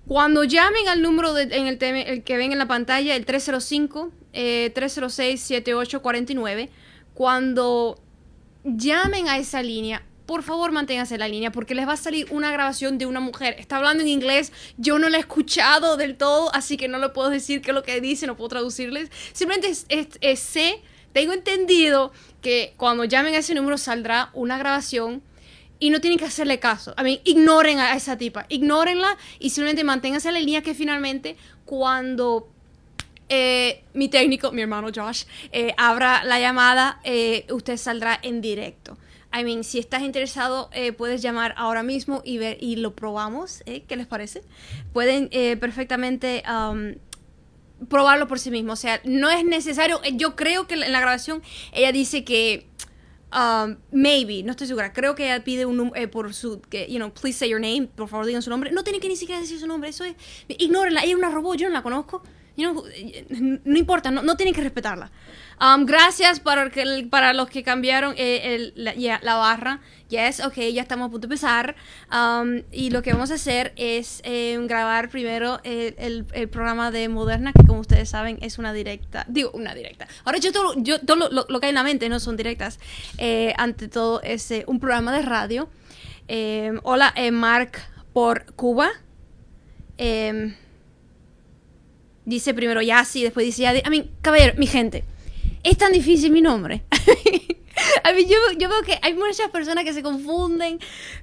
Cuando llamen al número el que ven en la pantalla, el 305-306-7849, cuando llamen a esa línea, por favor manténganse en la línea porque les va a salir una grabación de una mujer. Está hablando en inglés, yo no la he escuchado del todo, así que no le puedo decir qué es lo que dice, no puedo traducirles. Simplemente sé, tengo entendido que cuando llamen a ese número saldrá una grabación y no tienen que hacerle caso. Ignoren a esa tipa, ignórenla y simplemente manténganse en la línea que finalmente cuando mi técnico, mi hermano Josh, abra la llamada, usted saldrá en directo. Si estás interesado, puedes llamar ahora mismo y ver y lo probamos. ¿Qué les parece? Pueden perfectamente probarlo por sí mismo. O sea, no es necesario. Yo creo que en la grabación ella dice que maybe, no estoy segura. Creo que ella pide por su, please say your name. Por favor, digan su nombre. No tienen que ni siquiera decir su nombre. Eso es, ignórenla. Ella es una robot, yo no la conozco. No importa, no tienen que respetarla. Gracias para los que cambiaron la barra. Yes, ok, ya estamos a punto de empezar. Y lo que vamos a hacer es grabar primero el programa de Moderna, que como ustedes saben es una directa. Digo, una directa. Ahora todo lo que hay en la mente no son directas. Ante todo es un programa de radio. Hola, Mark por Cuba. Dice primero Yassi, después dice Yadi. Caballero, mi gente, es tan difícil mi nombre. Yo veo que hay muchas personas que se confunden,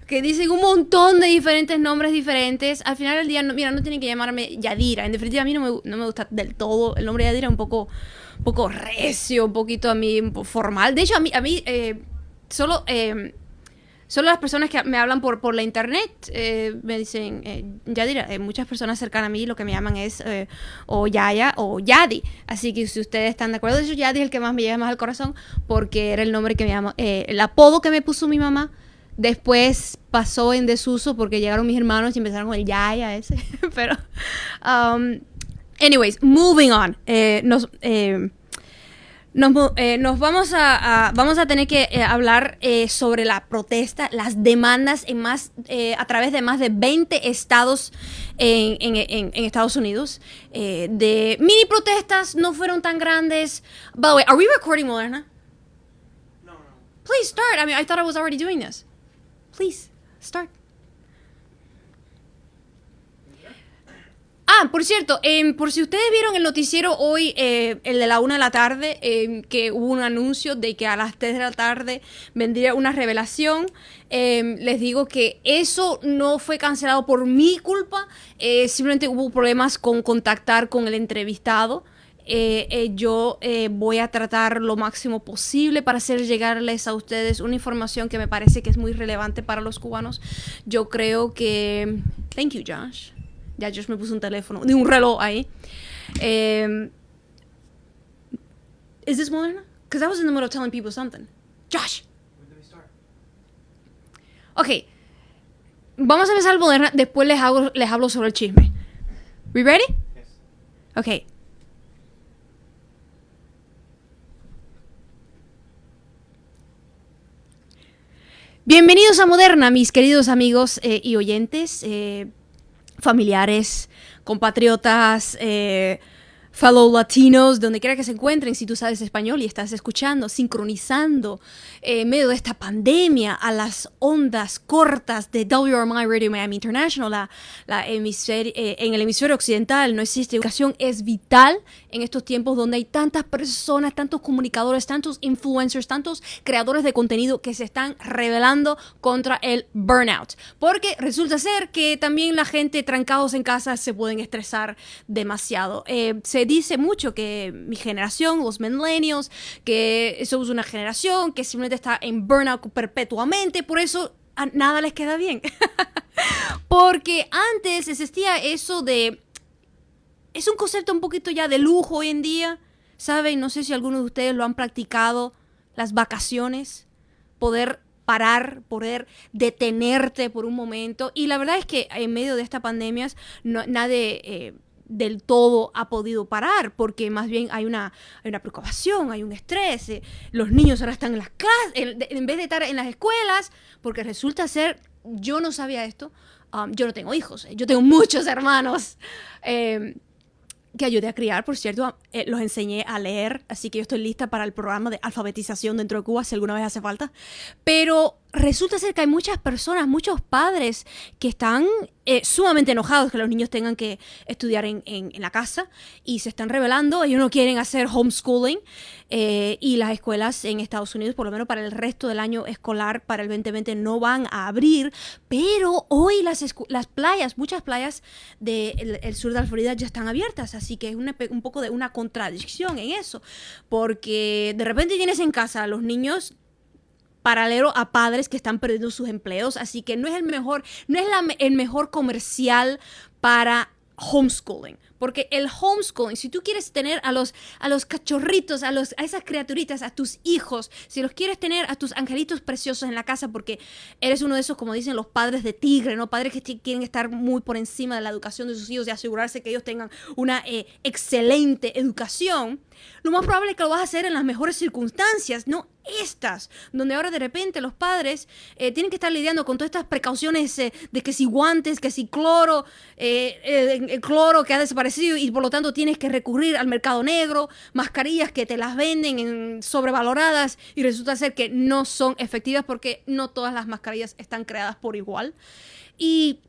que dicen un montón de diferentes nombres diferentes. Al final del día, no tienen que llamarme Yadira. En definitiva, a mí no me gusta del todo. El nombre Yadira es un poco recio, un poquito formal. De hecho, a mí solo las personas que me hablan por la internet me dicen, Yadira. Muchas personas cercanas a mí lo que me llaman es o Yaya o Yadi. Así que si ustedes están de acuerdo, de hecho Yadi es el que más me llega más al corazón porque era el nombre que me llama, el apodo que me puso mi mamá. Después pasó en desuso porque llegaron mis hermanos y empezaron con el Yaya ese. Pero, anyways, moving on. Nos vamos a tener que hablar sobre la protesta, las demandas a través de más de 20 estados en Estados Unidos. De mini protestas, no fueron tan grandes. By the way, are we recording, Moderna? No. Please start. I thought I was already doing this. Please, start. Por cierto, por si ustedes vieron el noticiero hoy, el de la 1 de la tarde, que hubo un anuncio de que a las 3 de la tarde vendría una revelación, les digo que eso no fue cancelado por mi culpa, simplemente hubo problemas con contactar con el entrevistado. Yo voy a tratar lo máximo posible para hacer llegarles a ustedes una información que me parece que es muy relevante para los cubanos. Yo creo que... Thank you, Josh. Ya Josh me puso un teléfono, un reloj ahí. Is this Moderna? Because I was in the middle of telling people something. Josh! When do we start? Ok. Vamos a empezar Moderna, después les hablo sobre el chisme. We ready? Yes. Ok. Bienvenidos a Moderna, mis queridos amigos y oyentes. Familiares, compatriotas, fellow latinos, donde quiera que se encuentren, si tú sabes español y estás escuchando, sincronizando en medio de esta pandemia a las ondas cortas de WRMI Radio Miami International, en el hemisferio occidental. No existe educación, es vital en estos tiempos donde hay tantas personas, tantos comunicadores, tantos influencers, tantos creadores de contenido que se están rebelando contra el burnout. Porque resulta ser que también la gente trancados en casa se pueden estresar demasiado. Se dice mucho que mi generación, los millennials, que somos una generación que simplemente está en burnout perpetuamente, por eso a nada les queda bien. Porque antes existía eso de... Es un concepto un poquito ya de lujo hoy en día, ¿saben? No sé si algunos de ustedes lo han practicado, las vacaciones, poder parar, poder detenerte por un momento. Y la verdad es que en medio de estas pandemias nadie del todo ha podido parar, porque más bien hay una preocupación, hay un estrés. Los niños ahora están en las clases, en vez de estar en las escuelas, porque resulta ser, yo no sabía esto, Yo no tengo hijos, yo tengo muchos hermanos. Que ayudé a criar, por cierto, los enseñé a leer, así que yo estoy lista para el programa de alfabetización dentro de Cuba, si alguna vez hace falta. Pero resulta ser que hay muchas personas, muchos padres que están sumamente enojados que los niños tengan que estudiar en la casa y se están rebelando. Ellos no quieren hacer homeschooling y las escuelas en Estados Unidos, por lo menos para el resto del año escolar, para el 2020, no van a abrir. Pero hoy las playas, muchas playas del sur de la Florida ya están abiertas, así que es un poco de una contradicción en eso, porque de repente tienes en casa a los niños paralelo a padres que están perdiendo sus empleos, así que no es el mejor comercial para homeschooling, porque el homeschooling, si tú quieres tener a los cachorritos, a esas criaturitas, a tus hijos, si los quieres tener a tus angelitos preciosos en la casa, porque eres uno de esos, como dicen los padres de tigre, ¿no? Padres que quieren estar muy por encima de la educación de sus hijos y asegurarse que ellos tengan una excelente educación, lo más probable es que lo vas a hacer en las mejores circunstancias, no estas, donde ahora de repente los padres tienen que estar lidiando con todas estas precauciones de que si guantes, que si cloro, el cloro que ha desaparecido y por lo tanto tienes que recurrir al mercado negro, mascarillas que te las venden en sobrevaloradas y resulta ser que no son efectivas porque no todas las mascarillas están creadas por igual. Y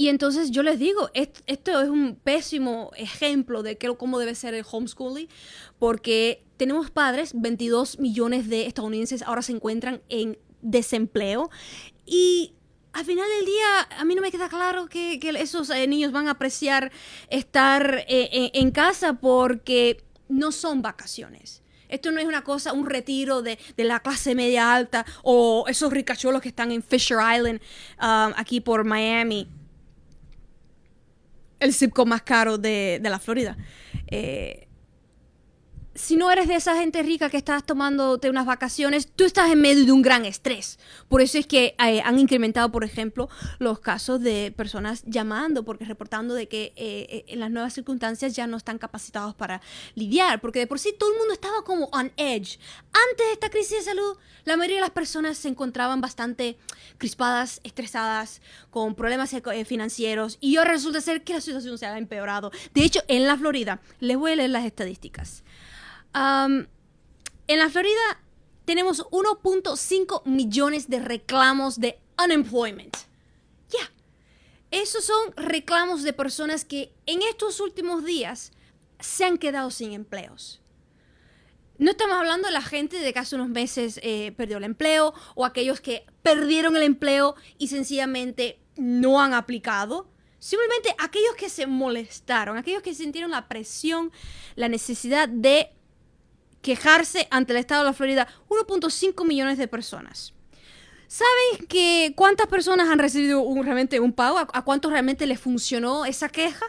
entonces yo les digo, esto es un pésimo ejemplo de cómo debe ser el homeschooling, porque tenemos padres, 22 millones de estadounidenses ahora se encuentran en desempleo y al final del día a mí no me queda claro que esos niños van a apreciar estar en casa porque no son vacaciones. Esto no es una cosa, un retiro de la clase media alta o esos ricachuelos que están en Fisher Island, aquí por Miami. El zip code más caro de la Florida. Si no eres de esa gente rica que estás tomándote unas vacaciones, tú estás en medio de un gran estrés. Por eso es que han incrementado, por ejemplo, los casos de personas llamando, porque reportando de que en las nuevas circunstancias ya no están capacitados para lidiar, porque de por sí todo el mundo estaba como on edge. Antes de esta crisis de salud, la mayoría de las personas se encontraban bastante crispadas, estresadas, con problemas financieros, y ahora resulta ser que la situación se ha empeorado. De hecho, en la Florida, les voy a leer las estadísticas. En la Florida tenemos 1.5 millones de reclamos de unemployment. Ya. Esos son reclamos de personas que en estos últimos días se han quedado sin empleos. No estamos hablando de la gente de que hace unos meses perdió el empleo o aquellos que perdieron el empleo y sencillamente no han aplicado. Simplemente aquellos que se molestaron, aquellos que sintieron la presión, la necesidad de quejarse ante el estado de la Florida, 1.5 millones de personas. ¿Saben cuántas personas han recibido realmente un pago? ¿A cuántos realmente les funcionó esa queja?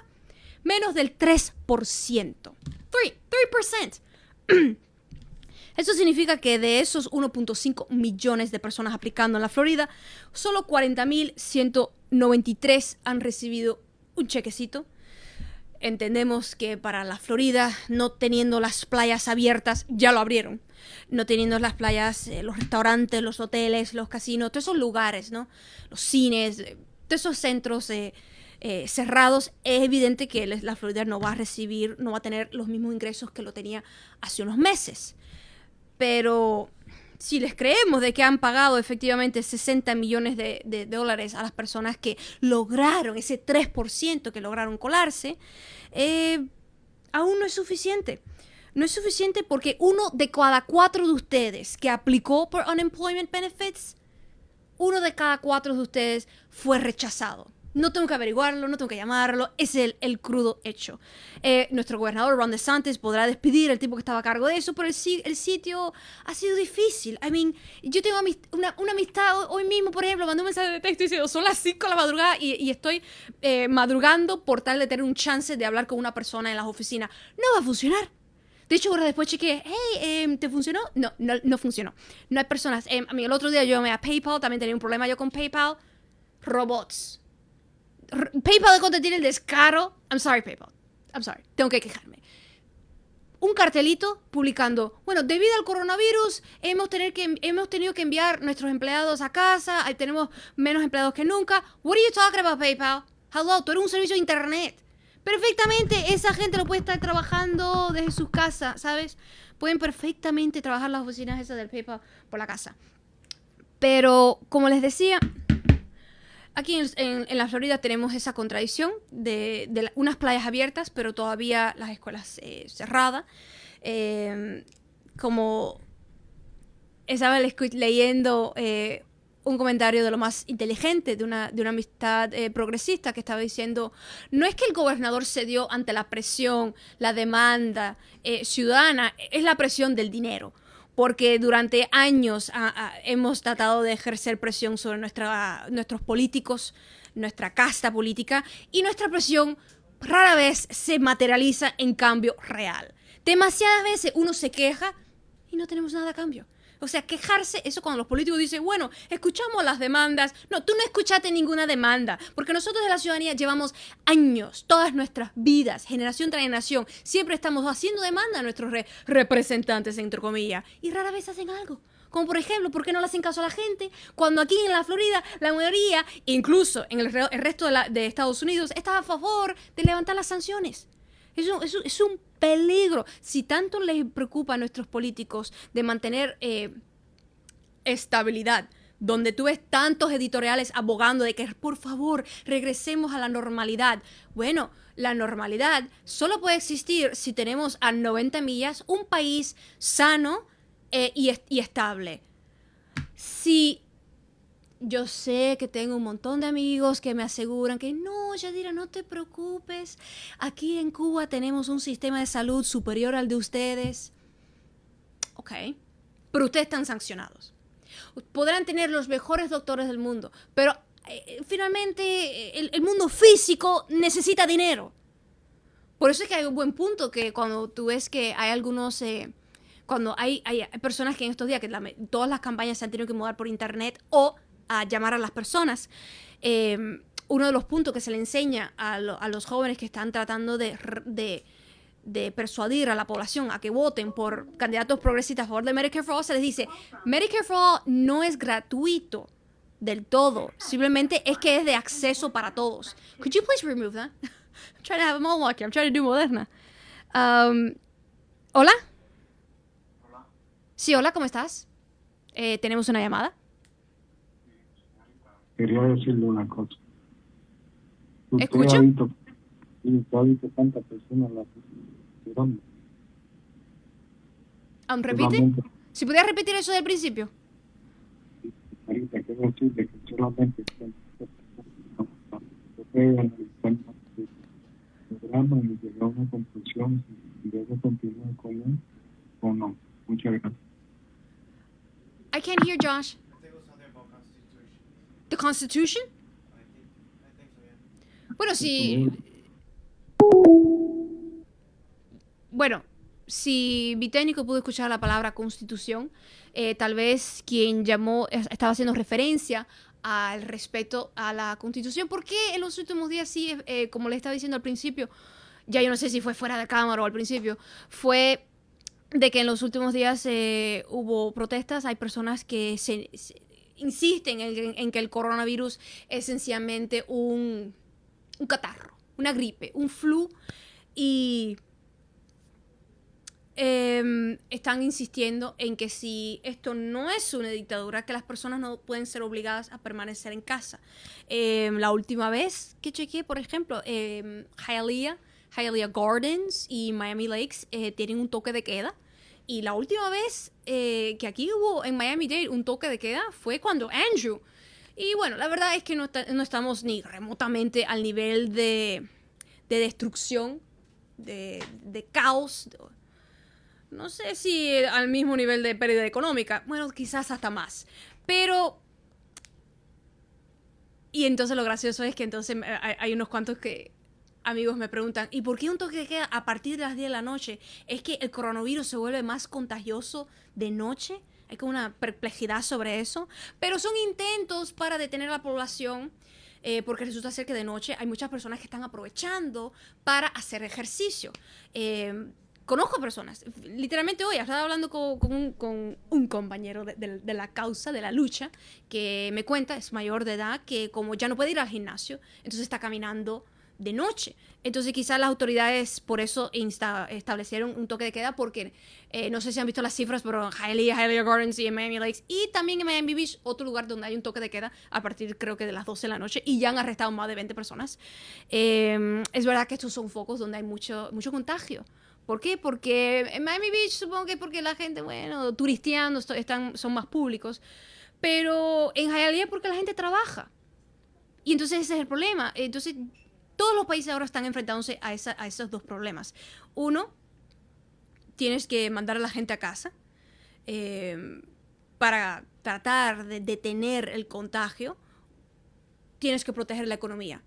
Menos del 3%. 3%. Eso significa que de esos 1.5 millones de personas aplicando en la Florida, solo 40.193 han recibido un chequecito. Entendemos que para la Florida, no teniendo las playas abiertas, ya lo abrieron. No teniendo las playas, los restaurantes, los hoteles, los casinos, todos esos lugares, ¿no? Los cines, todos esos centros cerrados, es evidente que la Florida no va a tener los mismos ingresos que lo tenía hace unos meses. Pero si les creemos de que han pagado efectivamente 60 millones de dólares a las personas que lograron, ese 3% que lograron colarse, aún no es suficiente. No es suficiente porque 1 de cada 4 de ustedes que aplicó por Unemployment Benefits, 1 de cada 4 de ustedes fue rechazado. No tengo que averiguarlo, no tengo que llamarlo, es el crudo hecho. Nuestro gobernador Ron DeSantis podrá despedir al tipo que estaba a cargo de eso, pero el sitio ha sido difícil. Yo tengo una amistad hoy mismo, por ejemplo, mandé un mensaje de texto diciendo son las 5 de la madrugada y estoy madrugando por tal de tener un chance de hablar con una persona en las oficinas. No va a funcionar. De hecho, ahora después chequeé, hey, ¿te funcionó? No funcionó. No hay personas. El otro día yo llamé a PayPal, también tenía un problema yo con PayPal. Robots. PayPal de cuando tiene el descaro. I'm sorry, PayPal. I'm sorry. Tengo que quejarme. un cartelito publicando, bueno, debido al coronavirus hemos tenido que enviar nuestros empleados a casa, tenemos menos empleados que nunca. What are you talking about, PayPal? Hello, tú eres un servicio de internet. Perfectamente, esa gente lo puede estar trabajando desde sus casas, ¿sabes? Pueden perfectamente trabajar las oficinas esas del PayPal por la casa. Pero, como les decía, aquí en la Florida tenemos esa contradicción de unas playas abiertas, pero todavía las escuelas cerradas. Como estaba leyendo un comentario de lo más inteligente de una amistad progresista que estaba diciendo, no es que el gobernador cedió ante la presión, la demanda ciudadana, es la presión del dinero. Porque durante años hemos tratado de ejercer presión sobre nuestros políticos, nuestra casta política, y nuestra presión rara vez se materializa en cambio real. Demasiadas veces uno se queja y no tenemos nada a cambio. O sea, quejarse, eso cuando los políticos dicen, bueno, escuchamos las demandas. No, tú no escuchaste ninguna demanda, porque nosotros de la ciudadanía llevamos años, todas nuestras vidas, generación tras generación, siempre estamos haciendo demanda a nuestros representantes, entre comillas, y rara vez hacen algo. Como por ejemplo, ¿por qué no le hacen caso a la gente? Cuando aquí en la Florida, la mayoría, incluso en el resto de Estados Unidos, estaba a favor de levantar las sanciones. Es un peligro. Si tanto les preocupa a nuestros políticos de mantener estabilidad, donde tú ves tantos editoriales abogando de que por favor regresemos a la normalidad. Bueno, la normalidad solo puede existir si tenemos a 90 millas un país sano y estable. Si yo sé que tengo un montón de amigos que me aseguran que no, Yadira, no te preocupes. Aquí en Cuba tenemos un sistema de salud superior al de ustedes. Ok, pero ustedes están sancionados. Podrán tener los mejores doctores del mundo, pero finalmente el mundo físico necesita dinero. Por eso es que hay un buen punto que cuando tú ves que hay algunos... cuando hay personas que en estos días, que todas las campañas se han tenido que mudar por internet o a llamar a las personas. Uno de los puntos que se le enseña a los jóvenes que están tratando de persuadir a la población a que voten por candidatos progresistas a favor de Medicare for All, se les dice, Medicare for All no es gratuito del todo, simplemente es que es de acceso para todos. Could you please remove that? I'm trying to have them all walk here. I'm trying to do Moderna. ¿Hola? Sí, hola, ¿cómo estás? ¿Tenemos una llamada? Quería decirle una cosa. ¿Escucho? ¿Usted ha visto tantas personas ¿Repite? ¿Si pudieras repetir eso del principio? Ahorita quiero decirle que solamente el programa y llegar a una conclusión si debe continuar con él o no. Muchas gracias. I can't hear Josh. I think it was something about Constitution. The Constitution? I think so, yeah. Bueno, si... Bueno, si mi técnico pudo escuchar la palabra constitución, tal vez quien llamó estaba haciendo referencia al respeto a la constitución, porque en los últimos días sí, como le estaba diciendo al principio, ya yo no sé si fue fuera de cámara o al principio, fue de que en los últimos días hubo protestas, hay personas que insisten en que el coronavirus es sencillamente un catarro, una gripe, un flu, y están insistiendo en que si esto no es una dictadura, que las personas no pueden ser obligadas a permanecer en casa. La última vez que chequeé, por ejemplo, Hialeah Gardens y Miami Lakes tienen un toque de queda. Y la última vez que aquí hubo en Miami-Dade un toque de queda fue cuando Andrew. Y bueno, la verdad es que no estamos ni remotamente al nivel de destrucción, de caos. No sé si al mismo nivel de pérdida económica. Bueno, quizás hasta más. Pero... Y entonces lo gracioso es que entonces hay unos cuantos amigos me preguntan, ¿y por qué un toque de queda a partir de las 10 de la noche? ¿Es que el coronavirus se vuelve más contagioso de noche? Hay como una perplejidad sobre eso. Pero son intentos para detener a la población, porque resulta ser que de noche hay muchas personas que están aprovechando para hacer ejercicio. conozco personas. Literalmente hoy estaba hablando con un compañero de la causa, de la lucha, que me cuenta, es mayor de edad, que como ya no puede ir al gimnasio, entonces está caminando de noche. Entonces quizás las autoridades por eso establecieron un toque de queda porque no sé si han visto las cifras, pero en Hialeah Gardens y en Miami Lakes y también en Miami Beach, otro lugar donde hay un toque de queda a partir creo que de las 12 de la noche y ya han arrestado más de 20 personas. Es verdad que estos son focos donde hay mucho contagio. ¿Por qué? Porque en Miami Beach supongo que es porque la gente, bueno, turisteando, son más públicos. Pero en Hialeah porque la gente trabaja. Y entonces ese es el problema. Entonces todos los países ahora están enfrentándose a esos dos problemas. Uno, tienes que mandar a la gente a casa para tratar de detener el contagio. Tienes que proteger la economía.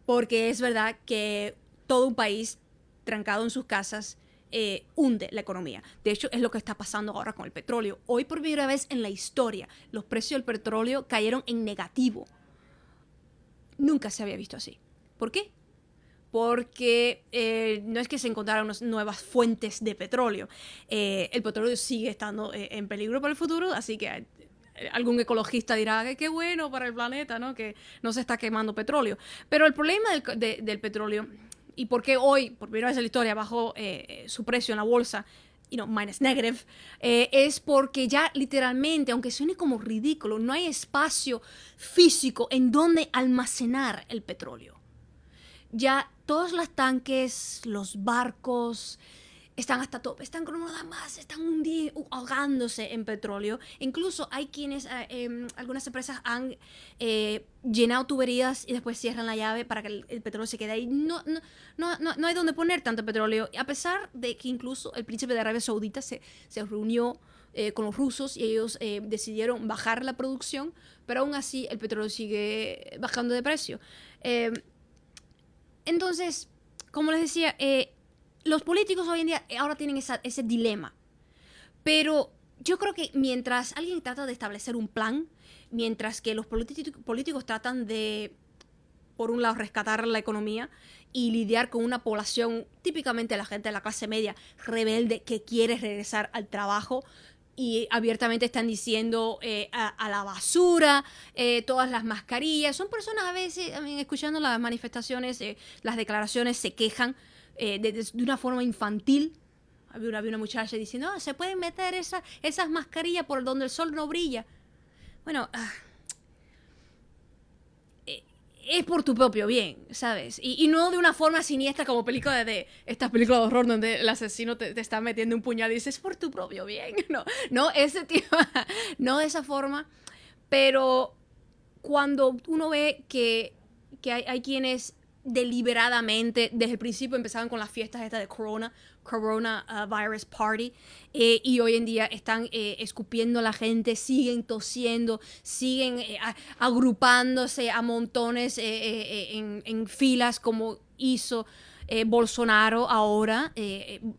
Porque es verdad que todo un país trancado en sus casas hunde la economía. De hecho, es lo que está pasando ahora con el petróleo. Hoy, por primera vez en la historia, los precios del petróleo cayeron en negativo. Nunca se había visto así. ¿Por qué? Porque no es que se encontraran unas nuevas fuentes de petróleo. El petróleo sigue estando en peligro para el futuro, así que algún ecologista dirá que qué bueno para el planeta, ¿no? Que no se está quemando petróleo. Pero el problema del petróleo, y por qué hoy, por primera vez en la historia, bajó su precio en la bolsa, minus negative, es porque ya literalmente, aunque suene como ridículo, no hay espacio físico en donde almacenar el petróleo. Ya todos los tanques, los barcos, están hasta tope, están como nada más, están ahogándose en petróleo. Incluso hay quienes, algunas empresas han llenado tuberías y después cierran la llave para que el petróleo se quede ahí. No hay donde poner tanto petróleo. A pesar de que incluso el príncipe de Arabia Saudita se reunió con los rusos y ellos decidieron bajar la producción, pero aún así el petróleo sigue bajando de precio. Entonces, como les decía, los políticos hoy en día ahora tienen ese dilema. Pero yo creo que mientras alguien trata de establecer un plan, mientras que los políticos tratan de, por un lado, rescatar la economía y lidiar con una población, típicamente la gente de la clase media, rebelde, que quiere regresar al trabajo, y abiertamente están diciendo a la basura, todas las mascarillas. Son personas a veces, escuchando las manifestaciones, las declaraciones, se quejan de una forma infantil. Había una muchacha diciendo, se pueden meter esas mascarillas por donde el sol no brilla. Bueno, es por tu propio bien, ¿sabes? Y no de una forma siniestra como película de estas películas de horror donde el asesino te está metiendo un puñal y dices, es por tu propio bien. No, ese tipo, no de esa forma. Pero cuando uno ve que hay quienes deliberadamente desde el principio empezaban con las fiestas estas de coronavirus party, y hoy en día están escupiendo a la gente, siguen tosiendo, siguen agrupándose a montones en filas como hizo Bolsonaro ahora.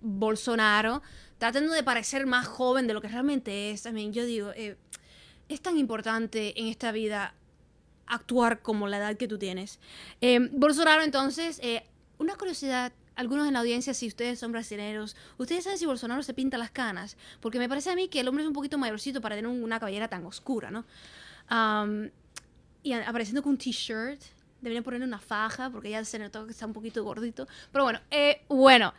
Bolsonaro tratando de parecer más joven de lo que realmente es. Yo digo, es tan importante en esta vida actuar como la edad que tú tienes. Bolsonaro, entonces, una curiosidad, algunos en la audiencia, si ustedes son brasileños, ¿ustedes saben si Bolsonaro se pinta las canas? Porque me parece a mí que el hombre es un poquito mayorcito para tener una cabellera tan oscura, ¿no? Y apareciendo con un t-shirt, deberían ponerle una faja, porque ya se notó que está un poquito gordito. Pero bueno,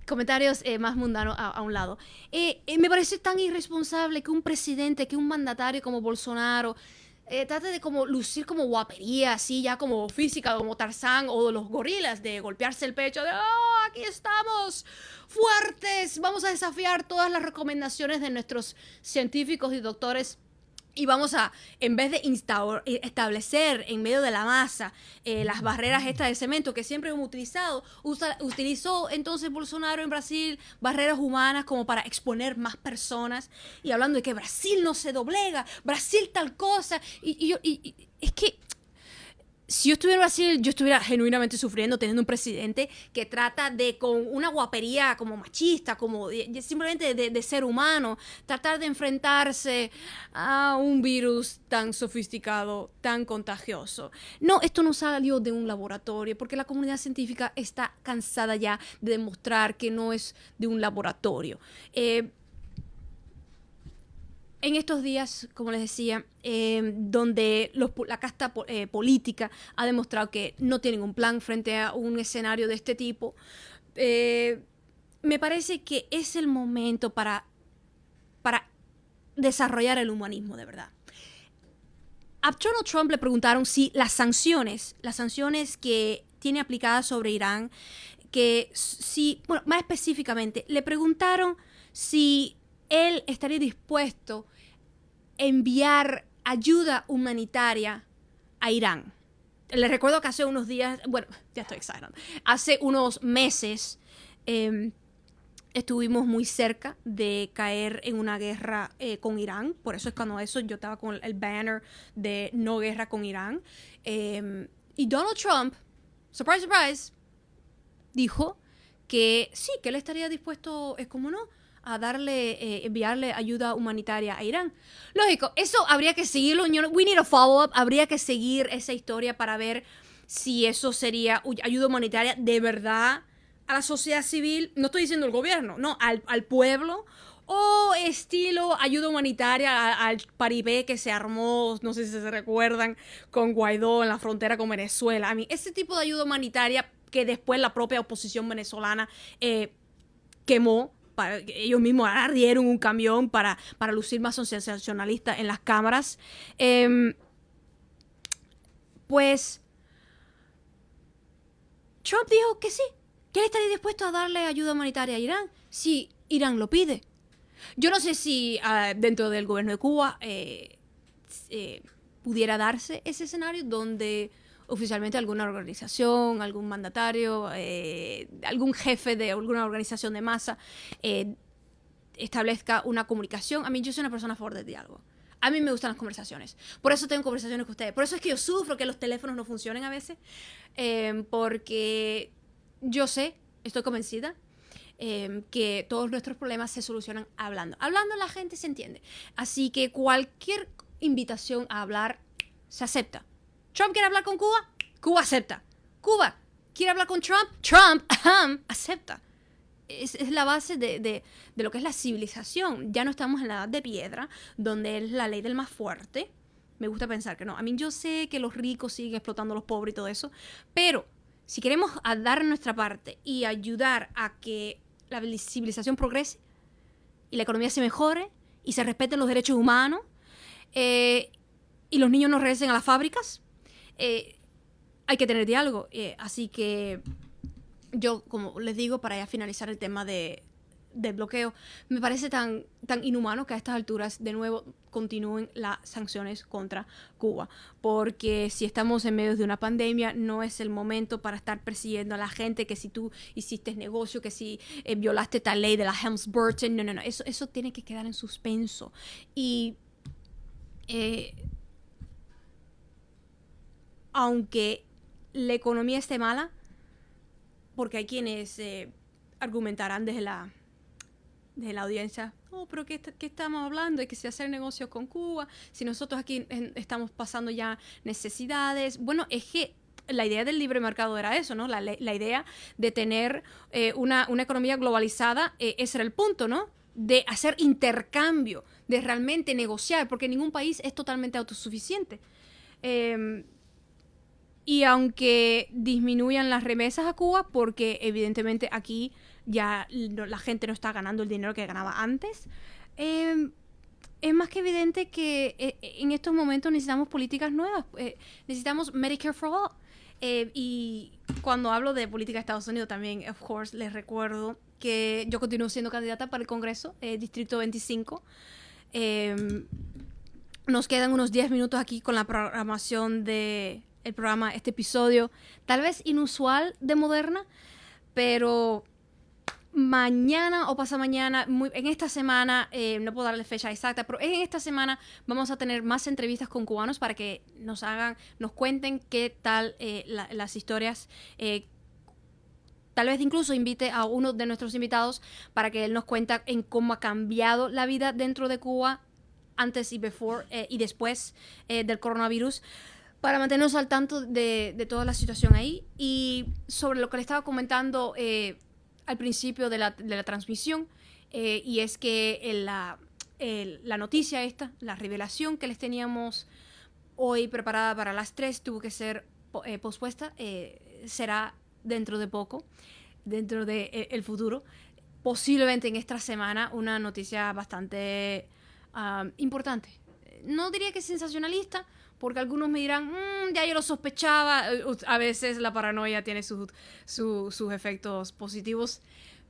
comentarios más mundanos a un lado. Me parece tan irresponsable que un presidente, que un mandatario como Bolsonaro trate de como lucir como guapería, así ya como física, como Tarzán o los gorilas, de golpearse el pecho, de aquí estamos, fuertes, vamos a desafiar todas las recomendaciones de nuestros científicos y doctores. Y vamos a, en vez de establecer en medio de la masa las barreras estas de cemento que siempre hemos utilizado, utilizó entonces Bolsonaro en Brasil barreras humanas como para exponer más personas. Y hablando de que Brasil no se doblega, Brasil tal cosa. Y es que si yo estuviera en Brasil, yo estuviera genuinamente sufriendo teniendo un presidente que trata de, con una guapería como machista, como simplemente de ser humano, tratar de enfrentarse a un virus tan sofisticado, tan contagioso. No, esto no salió de un laboratorio, porque la comunidad científica está cansada ya de demostrar que no es de un laboratorio. En estos días, como les decía, donde la casta política ha demostrado que no tienen un plan frente a un escenario de este tipo, me parece que es el momento para desarrollar el humanismo de verdad. A Donald Trump le preguntaron si las sanciones que tiene aplicadas sobre Irán, bueno, más específicamente, le preguntaron si él estaría dispuesto a enviar ayuda humanitaria a Irán. Les recuerdo que hace unos días, bueno, ya estoy exagerando, hace unos meses estuvimos muy cerca de caer en una guerra con Irán. Por eso es cuando yo estaba con el banner de no guerra con Irán. Y Donald Trump, surprise, surprise, dijo que sí, que él estaría dispuesto, ¿cómo no?, a enviarle ayuda humanitaria a Irán. Lógico, eso habría que seguirlo. We need a follow-up. Habría que seguir esa historia para ver si eso sería ayuda humanitaria de verdad a la sociedad civil. No estoy diciendo el gobierno, no, al pueblo. O estilo ayuda humanitaria al paripé que se armó, no sé si se recuerdan, con Guaidó en la frontera con Venezuela. Ese tipo de ayuda humanitaria que después la propia oposición venezolana quemó. Ellos mismos ardieron un camión para lucir más sensacionalista en las cámaras. Pues Trump dijo que sí, que él estaría dispuesto a darle ayuda humanitaria a Irán si Irán lo pide. Yo no sé si dentro del gobierno de Cuba pudiera darse ese escenario donde oficialmente alguna organización, algún mandatario, algún jefe de alguna organización de masa establezca una comunicación. Yo soy una persona a favor del diálogo. A mí me gustan las conversaciones. Por eso tengo conversaciones con ustedes. Por eso es que yo sufro que los teléfonos no funcionen a veces. Porque yo sé, estoy convencida, que todos nuestros problemas se solucionan hablando. Hablando la gente se entiende. Así que cualquier invitación a hablar se acepta. Trump quiere hablar con Cuba, Cuba acepta. Cuba quiere hablar con Trump, Trump acepta. Es la base de lo que es la civilización. Ya no estamos en la edad de piedra, donde es la ley del más fuerte. Me gusta pensar que no. Yo sé que los ricos siguen explotando a los pobres y todo eso, pero si queremos dar nuestra parte y ayudar a que la civilización progrese y la economía se mejore y se respeten los derechos humanos y los niños no regresen a las fábricas, hay que tener diálogo. Así que yo, como les digo, para ya finalizar el tema del bloqueo, me parece tan inhumano que a estas alturas de nuevo continúen las sanciones contra Cuba, porque si estamos en medio de una pandemia no es el momento para estar persiguiendo a la gente, que si tú hiciste negocio, que si violaste tal ley de la Helms-Burton, no, eso tiene que quedar en suspenso. Y aunque la economía esté mala, porque hay quienes argumentarán desde la audiencia, pero ¿qué estamos hablando? Hay que hacer negocios con Cuba, si nosotros aquí estamos pasando ya necesidades. Bueno, es que la idea del libre mercado era eso, ¿no? La idea de tener una economía globalizada, ese era el punto, ¿no? De hacer intercambio, de realmente negociar, porque ningún país es totalmente autosuficiente. Y aunque disminuyan las remesas a Cuba, porque evidentemente aquí ya la gente no está ganando el dinero que ganaba antes, es más que evidente que en estos momentos necesitamos políticas nuevas. Necesitamos Medicare for All. Y cuando hablo de política de Estados Unidos también, of course, les recuerdo que yo continúo siendo candidata para el Congreso, Distrito 25. Nos quedan unos 10 minutos aquí con la programación del programa, este episodio tal vez inusual de Moderna, pero mañana o pasado mañana, en esta semana, no puedo darle fecha exacta, pero en esta semana vamos a tener más entrevistas con cubanos para que nos cuenten qué tal las historias. Tal vez incluso invite a uno de nuestros invitados para que él nos cuente en cómo ha cambiado la vida dentro de Cuba antes y después del coronavirus, para mantenernos al tanto de toda la situación ahí. Y sobre lo que le estaba comentando al principio de la transmisión, y es que la noticia esta, la revelación que les teníamos hoy preparada para las 3 tuvo que ser pospuesta, será dentro de poco, dentro de el futuro, posiblemente en esta semana, una noticia bastante importante. No diría que es sensacionalista, porque algunos me dirán, ya yo lo sospechaba. A veces la paranoia tiene sus efectos positivos,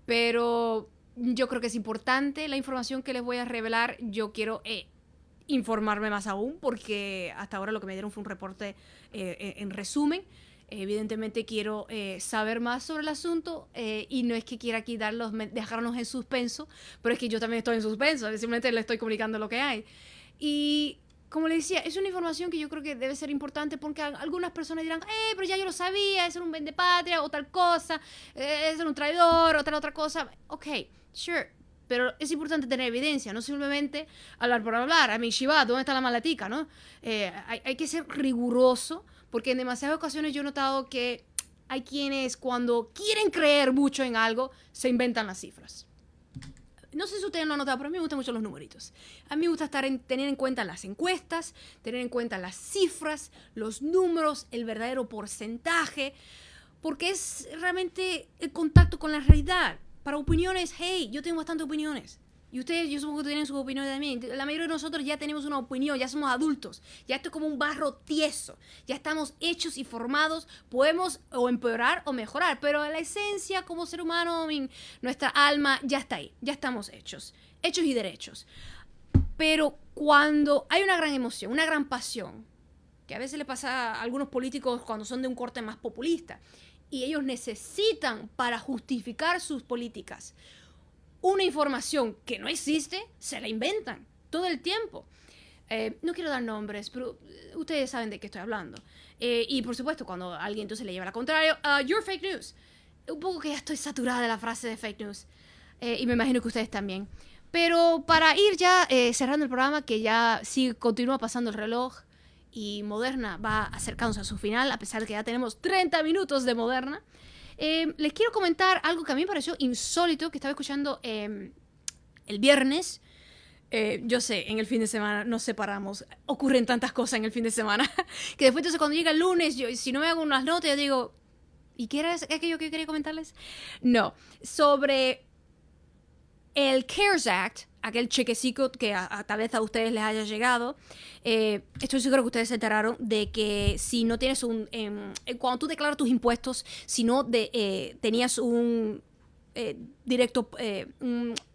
pero yo creo que es importante la información que les voy a revelar. Yo quiero informarme más aún, porque hasta ahora lo que me dieron fue un reporte en resumen. Evidentemente quiero saber más sobre el asunto, y no es que quiera aquí dejarnos en suspenso, pero es que yo también estoy en suspenso, simplemente le estoy comunicando lo que hay. Y como le decía, es una información que yo creo que debe ser importante, porque algunas personas dirán, pero ya yo lo sabía, es un vendepatria o tal cosa, es un traidor o tal otra cosa. Ok, sure. Pero es importante tener evidencia, no simplemente hablar por hablar. A mi Shiva, ¿dónde está la maletica, no? Hay que ser riguroso, porque en demasiadas ocasiones yo he notado que hay quienes, cuando quieren creer mucho en algo, se inventan las cifras. No sé si ustedes lo han notado, pero a mí me gustan mucho los numeritos. A mí me gusta tener en cuenta las encuestas, tener en cuenta las cifras, los números, el verdadero porcentaje, porque es realmente el contacto con la realidad. Para opiniones, hey, yo tengo bastantes opiniones. Y ustedes, yo supongo que tienen sus opiniones también. La mayoría de nosotros ya tenemos una opinión, ya somos adultos. Ya esto es como un barro tieso. Ya estamos hechos y formados. Podemos o empeorar o mejorar. Pero la esencia como ser humano, nuestra alma, ya está ahí. Ya estamos hechos. Hechos y derechos. Pero cuando hay una gran emoción, una gran pasión, que a veces le pasa a algunos políticos cuando son de un corte más populista, y ellos necesitan para justificar sus políticas una información que no existe, se la inventan todo el tiempo. No quiero dar nombres, pero ustedes saben de qué estoy hablando. Y por supuesto, cuando alguien entonces le lleva la contrario, you're fake news. Un poco que ya estoy saturada de la frase de fake news. Y me imagino que ustedes también. Pero para ir ya cerrando el programa, que ya sí continúa pasando el reloj, y Moderna va acercándose a su final, a pesar de que ya tenemos 30 minutos de Moderna. Les quiero comentar algo que a mí me pareció insólito, que estaba escuchando el viernes. Yo sé, en el fin de semana nos separamos, ocurren tantas cosas en el fin de semana, que después entonces cuando llega el lunes, si no me hago unas notas, yo digo, ¿y qué era aquello que quería comentarles? No, sobre el CARES Act, aquel chequecito que tal vez a ustedes les haya llegado. Estoy seguro que ustedes se enteraron de que si no tienes cuando tú declaras tus impuestos, si no tenías un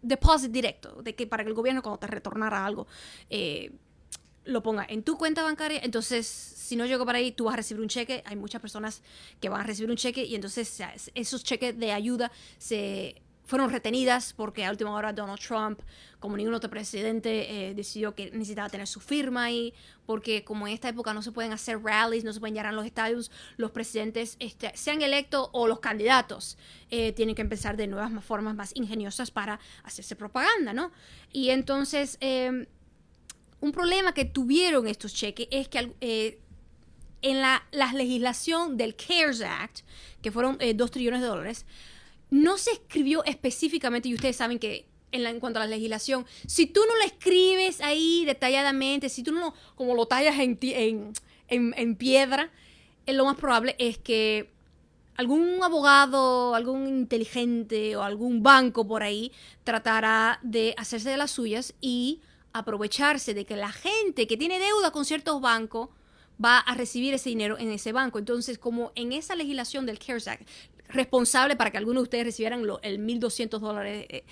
deposit directo, de que para que el gobierno cuando te retornara algo lo ponga en tu cuenta bancaria, entonces si no llegó para ahí, tú vas a recibir un cheque. Hay muchas personas que van a recibir un cheque, y entonces esos cheques de ayuda fueron retenidas porque a última hora Donald Trump, como ningún otro presidente, decidió que necesitaba tener su firma ahí, porque como en esta época no se pueden hacer rallies, no se pueden llenar los estadios, los presidentes, sean electos o los candidatos, tienen que empezar de nuevas formas más ingeniosas para hacerse propaganda, ¿no? Y entonces, un problema que tuvieron estos cheques es que en la legislación del CARES Act, que fueron $2 trillones, no se escribió específicamente, y ustedes saben que en cuanto a la legislación, si tú no lo escribes ahí detalladamente, si tú no como lo tallas en piedra, lo más probable es que algún abogado, algún inteligente o algún banco por ahí tratará de hacerse de las suyas y aprovecharse de que la gente que tiene deuda con ciertos bancos va a recibir ese dinero en ese banco. Entonces, como en esa legislación del CARES Act, responsable para que algunos de ustedes recibieran el $1,200,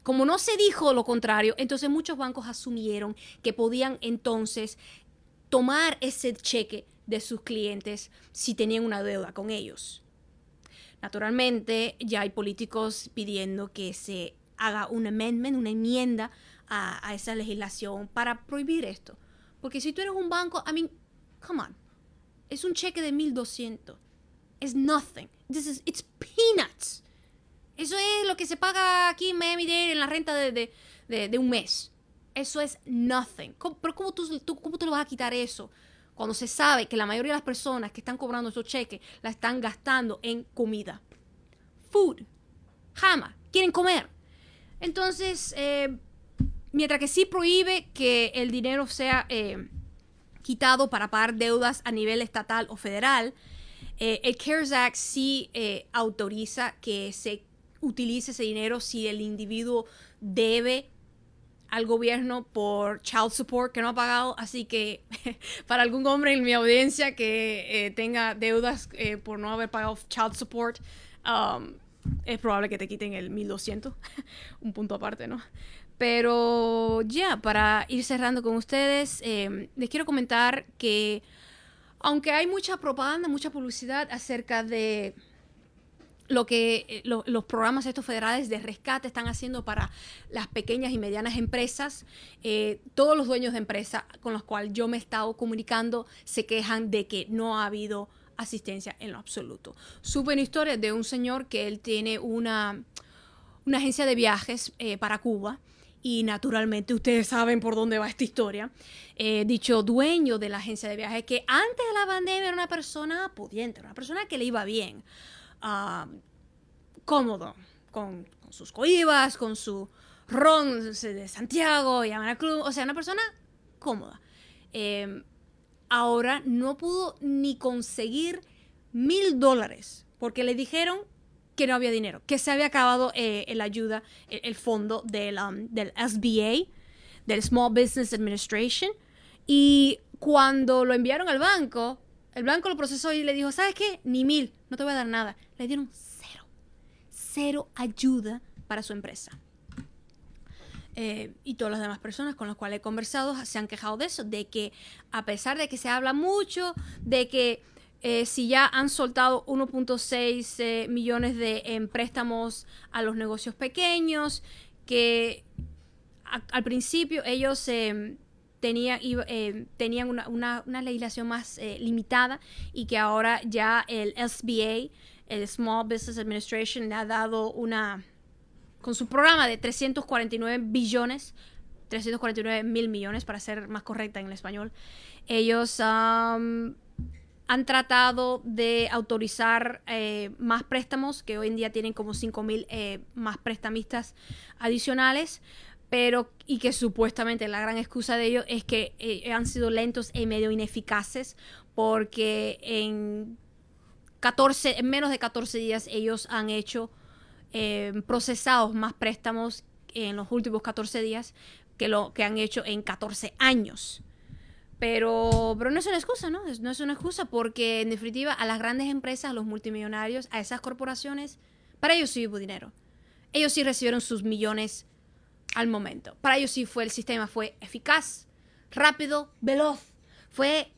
como no se dijo lo contrario, entonces muchos bancos asumieron que podían entonces tomar ese cheque de sus clientes si tenían una deuda con ellos. Naturalmente, ya hay políticos pidiendo que se haga un amendment, una enmienda a esa legislación para prohibir esto. Porque si tú eres un banco, I mean, come on. Es un cheque de 1,200. Es nothing. It's peanuts. Eso es lo que se paga aquí en Miami-Dade en la renta de un mes. Eso es nothing. Pero ¿cómo tú le vas a quitar eso? Cuando se sabe que la mayoría de las personas que están cobrando esos cheques la están gastando en comida. Food. Jamás. Quieren comer. Entonces, mientras que sí prohíbe que el dinero sea quitado para pagar deudas a nivel estatal o federal, el CARES Act sí autoriza que se utilice ese dinero si el individuo debe al gobierno por child support que no ha pagado. Así que para algún hombre en mi audiencia que tenga deudas por no haber pagado child support, es probable que te quiten el 1,200. Un punto aparte, ¿no? Pero ya, para ir cerrando con ustedes, les quiero comentar que aunque hay mucha propaganda, mucha publicidad acerca de lo que los programas estos federales de rescate están haciendo para las pequeñas y medianas empresas, todos los dueños de empresas con los cuales yo me he estado comunicando se quejan de que no ha habido asistencia en lo absoluto. Supe una historia de un señor que él tiene una agencia de viajes para Cuba. Y naturalmente ustedes saben por dónde va esta historia. Dicho dueño de la agencia de viajes, que antes de la pandemia era una persona pudiente, una persona que le iba bien, cómodo, con sus coibas, con su ron de Santiago y Habana Club, o sea, una persona cómoda. Ahora no pudo ni conseguir $1,000 porque le dijeron que no había dinero, que se había acabado la ayuda, el fondo del SBA, del Small Business Administration, y cuando lo enviaron al banco, el banco lo procesó y le dijo, ¿sabes qué? Ni 1,000, no te voy a dar nada. Le dieron cero ayuda para su empresa. Y todas las demás personas con las cuales he conversado se han quejado de eso, de que a pesar de que se habla mucho, de que si ya han soltado 1.6 millones de préstamos a los negocios pequeños, que al principio ellos tenían una legislación más limitada y que ahora ya el SBA, el Small Business Administration, le ha dado con su programa de 349 mil millones, para ser más correcta en el español, ellos han tratado de autorizar más préstamos, que hoy en día tienen como 5,000 más prestamistas adicionales, y que supuestamente la gran excusa de ellos es que han sido lentos y medio ineficaces, porque en menos de 14 días ellos han hecho procesados más préstamos en los últimos 14 días que lo que han hecho en 14 años. Pero no es una excusa, ¿no? No es una excusa, porque en definitiva a las grandes empresas, a los multimillonarios, a esas corporaciones, para ellos sí hubo dinero. Ellos sí recibieron sus millones al momento. Para ellos sí el sistema fue eficaz, rápido, veloz, fue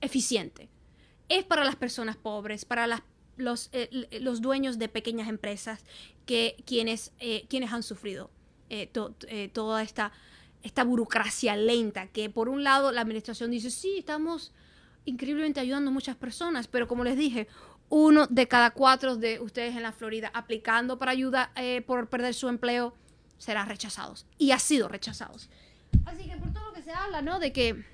eficiente. Es para las personas pobres, para los dueños de pequeñas empresas, quienes han sufrido toda esta burocracia lenta, que por un lado la administración dice, sí, estamos increíblemente ayudando a muchas personas, pero como les dije, 1 de cada 4 de ustedes en la Florida aplicando para ayuda por perder su empleo será rechazados, y ha sido rechazados. Así que por todo lo que se habla, ¿no?, de que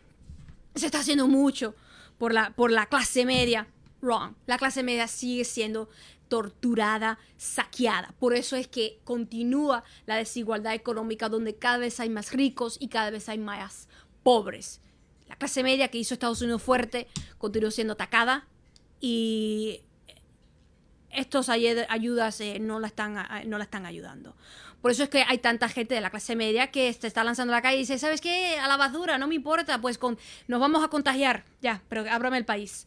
se está haciendo mucho por la clase media, wrong. La clase media sigue siendo torturada, saqueada. Por eso es que continúa la desigualdad económica, donde cada vez hay más ricos y cada vez hay más pobres. La clase media, que hizo Estados Unidos fuerte, continúa siendo atacada, y estas ayudas no la están ayudando. Por eso es que hay tanta gente de la clase media que se está lanzando a la calle y dice, ¿sabes qué? A la basura, no me importa, pues nos vamos a contagiar. Ya, pero ábrame el país.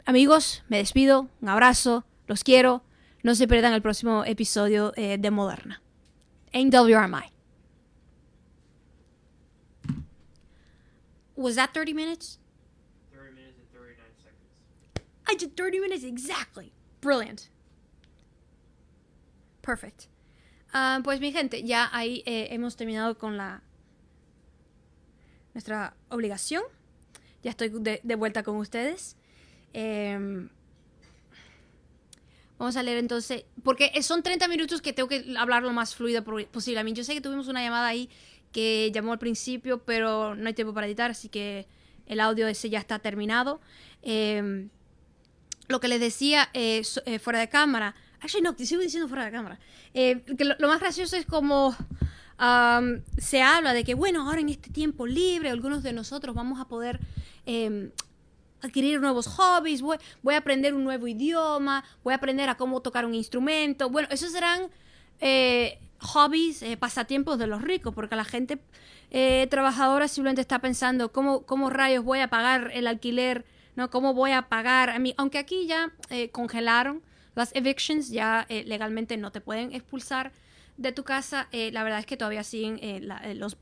Amigos, me despido. Un abrazo. Los quiero. No se pierdan el próximo episodio de Moderna. En WRMI. Was that 30 minutes? 30 minutes and 39 seconds. I did 30 minutes exactly. Brilliant. Perfect. Pues mi gente, ya ahí hemos terminado con nuestra obligación. Ya estoy de vuelta con ustedes. Vamos a leer entonces, porque son 30 minutos que tengo que hablar lo más fluido posible. A mí, yo sé que tuvimos una llamada ahí que llamó al principio, pero no hay tiempo para editar, así que el audio ese ya está terminado. Lo que les decía fuera de cámara, actually no, te sigo diciendo fuera de cámara, que lo más gracioso es como se habla de que, bueno, ahora en este tiempo libre, algunos de nosotros vamos a poder adquirir nuevos hobbies, voy a aprender un nuevo idioma, voy a aprender a cómo tocar un instrumento. Bueno, esos serán hobbies, pasatiempos de los ricos, porque la gente trabajadora simplemente está pensando cómo rayos voy a pagar el alquiler, ¿no? ¿Cómo voy a pagar a mí? Aunque aquí ya congelaron las evictions, ya legalmente no te pueden expulsar de tu casa. La verdad es que todavía siguen los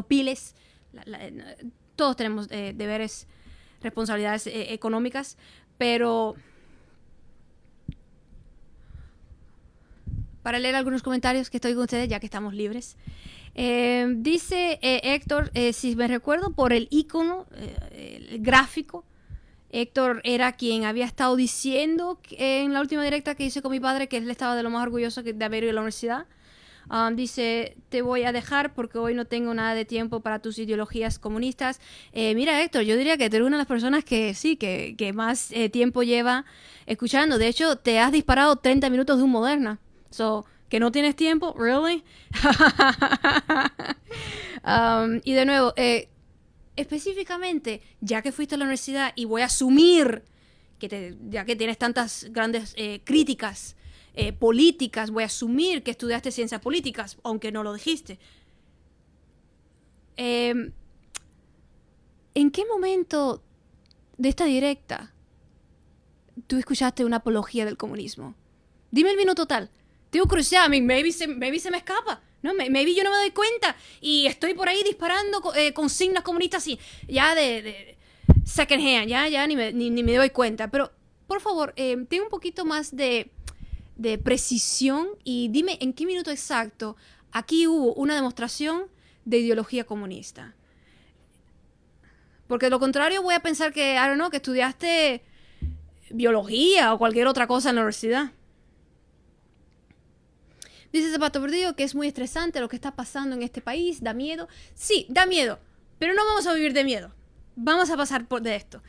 biles. Todos tenemos deberes, responsabilidades económicas, pero para leer algunos comentarios que estoy con ustedes ya que estamos libres. Dice Héctor, si me recuerdo por el icono, el gráfico, Héctor era quien había estado diciendo en la última directa que hice con mi padre que él estaba de lo más orgulloso de haber ido a la universidad. Dice, te voy a dejar porque hoy no tengo nada de tiempo para tus ideologías comunistas. Mira, Héctor, yo diría que tú eres una de las personas que sí, que más tiempo lleva escuchando. De hecho, te has disparado 30 minutos de un Moderna. So, que no tienes tiempo, ¿really? Y de nuevo, específicamente, ya que fuiste a la universidad y voy a asumir que ya que tienes tantas grandes críticas políticas, voy a asumir que estudiaste ciencias políticas, aunque no lo dijiste. ¿En qué momento de esta directa tú escuchaste una apología del comunismo? Dime el minuto total. Tengo curiosidad, I mean, maybe se me escapa, ¿no? Maybe yo no me doy cuenta y estoy por ahí disparando consignas comunistas así, ya de second hand, ya ni me doy cuenta. Pero, por favor, tengo un poquito más de precisión y dime en qué minuto exacto aquí hubo una demostración de ideología comunista. Porque de lo contrario voy a pensar que, I don't know, que estudiaste biología o cualquier otra cosa en la universidad. Dice Zapato Perdido que es muy estresante lo que está pasando en este país, da miedo. Sí, da miedo, pero no vamos a vivir de miedo. Vamos a pasar de esto.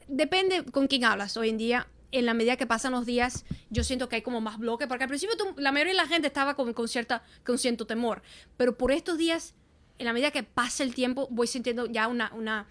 Depende con quién hablas hoy en día. En la medida que pasan los días, yo siento que hay como más bloque, porque al principio la mayoría de la gente estaba con cierto temor, pero por estos días, en la medida que pasa el tiempo, voy sintiendo ya como una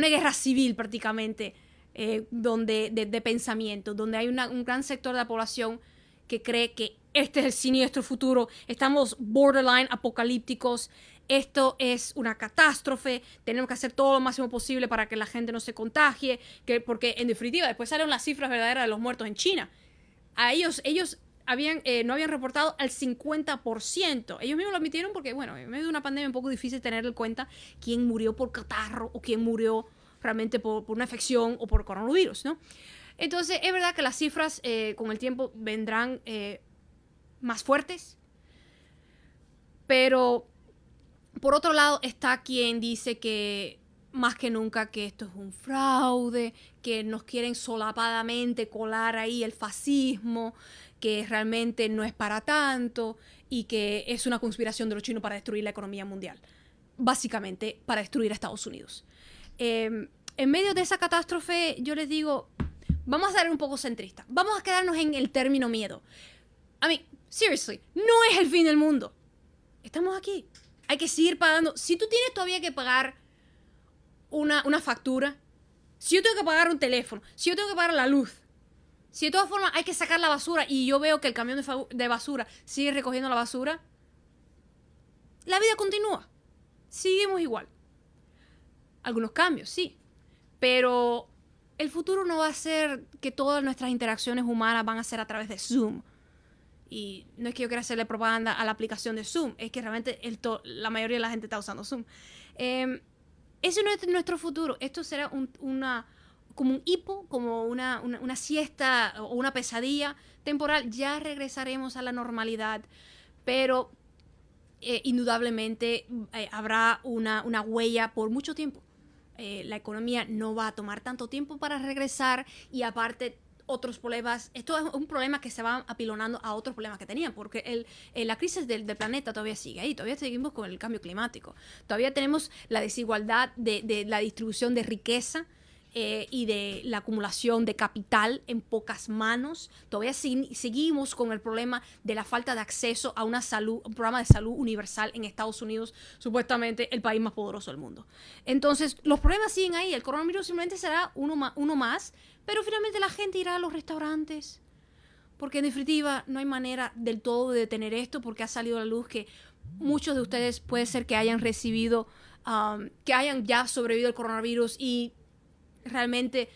guerra civil prácticamente, de pensamiento, donde hay un gran sector de la población que cree que este es el siniestro futuro, estamos borderline apocalípticos, esto es una catástrofe, tenemos que hacer todo lo máximo posible para que la gente no se contagie, porque en definitiva después salieron las cifras verdaderas de los muertos en China. A ellos no habían reportado al 50%. Ellos mismos lo admitieron porque, bueno, en medio de una pandemia es un poco difícil tener en cuenta quién murió por catarro o quién murió realmente por una infección o por coronavirus, ¿no? Entonces, es verdad que las cifras con el tiempo vendrán más fuertes, pero por otro lado está quien dice que más que nunca que esto es un fraude, que nos quieren solapadamente colar ahí el fascismo, que realmente no es para tanto y que es una conspiración de los chinos para destruir la economía mundial, básicamente para destruir a Estados Unidos. En medio de esa catástrofe, yo les digo, vamos a ser un poco centristas, vamos a quedarnos en el término miedo. I mean, seriously, no es el fin del mundo. Estamos aquí. Hay que seguir pagando. Si tú tienes todavía que pagar una factura, si yo tengo que pagar un teléfono, si yo tengo que pagar la luz, si de todas formas hay que sacar la basura y yo veo que el camión de basura sigue recogiendo la basura, la vida continúa. Seguimos igual. Algunos cambios, sí. Pero el futuro no va a ser que todas nuestras interacciones humanas van a ser a través de Zoom. Y no es que yo quiera hacerle propaganda a la aplicación de Zoom, es que realmente la mayoría de la gente está usando Zoom. Ese no es nuestro futuro. Esto será como un hipo, como una siesta o una pesadilla temporal. Ya regresaremos a la normalidad, pero indudablemente habrá una huella por mucho tiempo. La economía no va a tomar tanto tiempo para regresar, y aparte otros problemas, esto es un problema que se va apilonando a otros problemas que tenían, porque la crisis del planeta todavía sigue ahí, todavía seguimos con el cambio climático, todavía tenemos la desigualdad de la distribución de riqueza, y de la acumulación de capital en pocas manos. Todavía seguimos con el problema de la falta de acceso a un programa de salud universal en Estados Unidos, supuestamente el país más poderoso del mundo. Entonces, los problemas siguen ahí. El coronavirus simplemente será uno más, pero finalmente la gente irá a los restaurantes, porque en definitiva no hay manera del todo de detener esto, porque ha salido a la luz que muchos de ustedes puede ser que hayan recibido, que hayan ya sobrevivido al coronavirus y realmente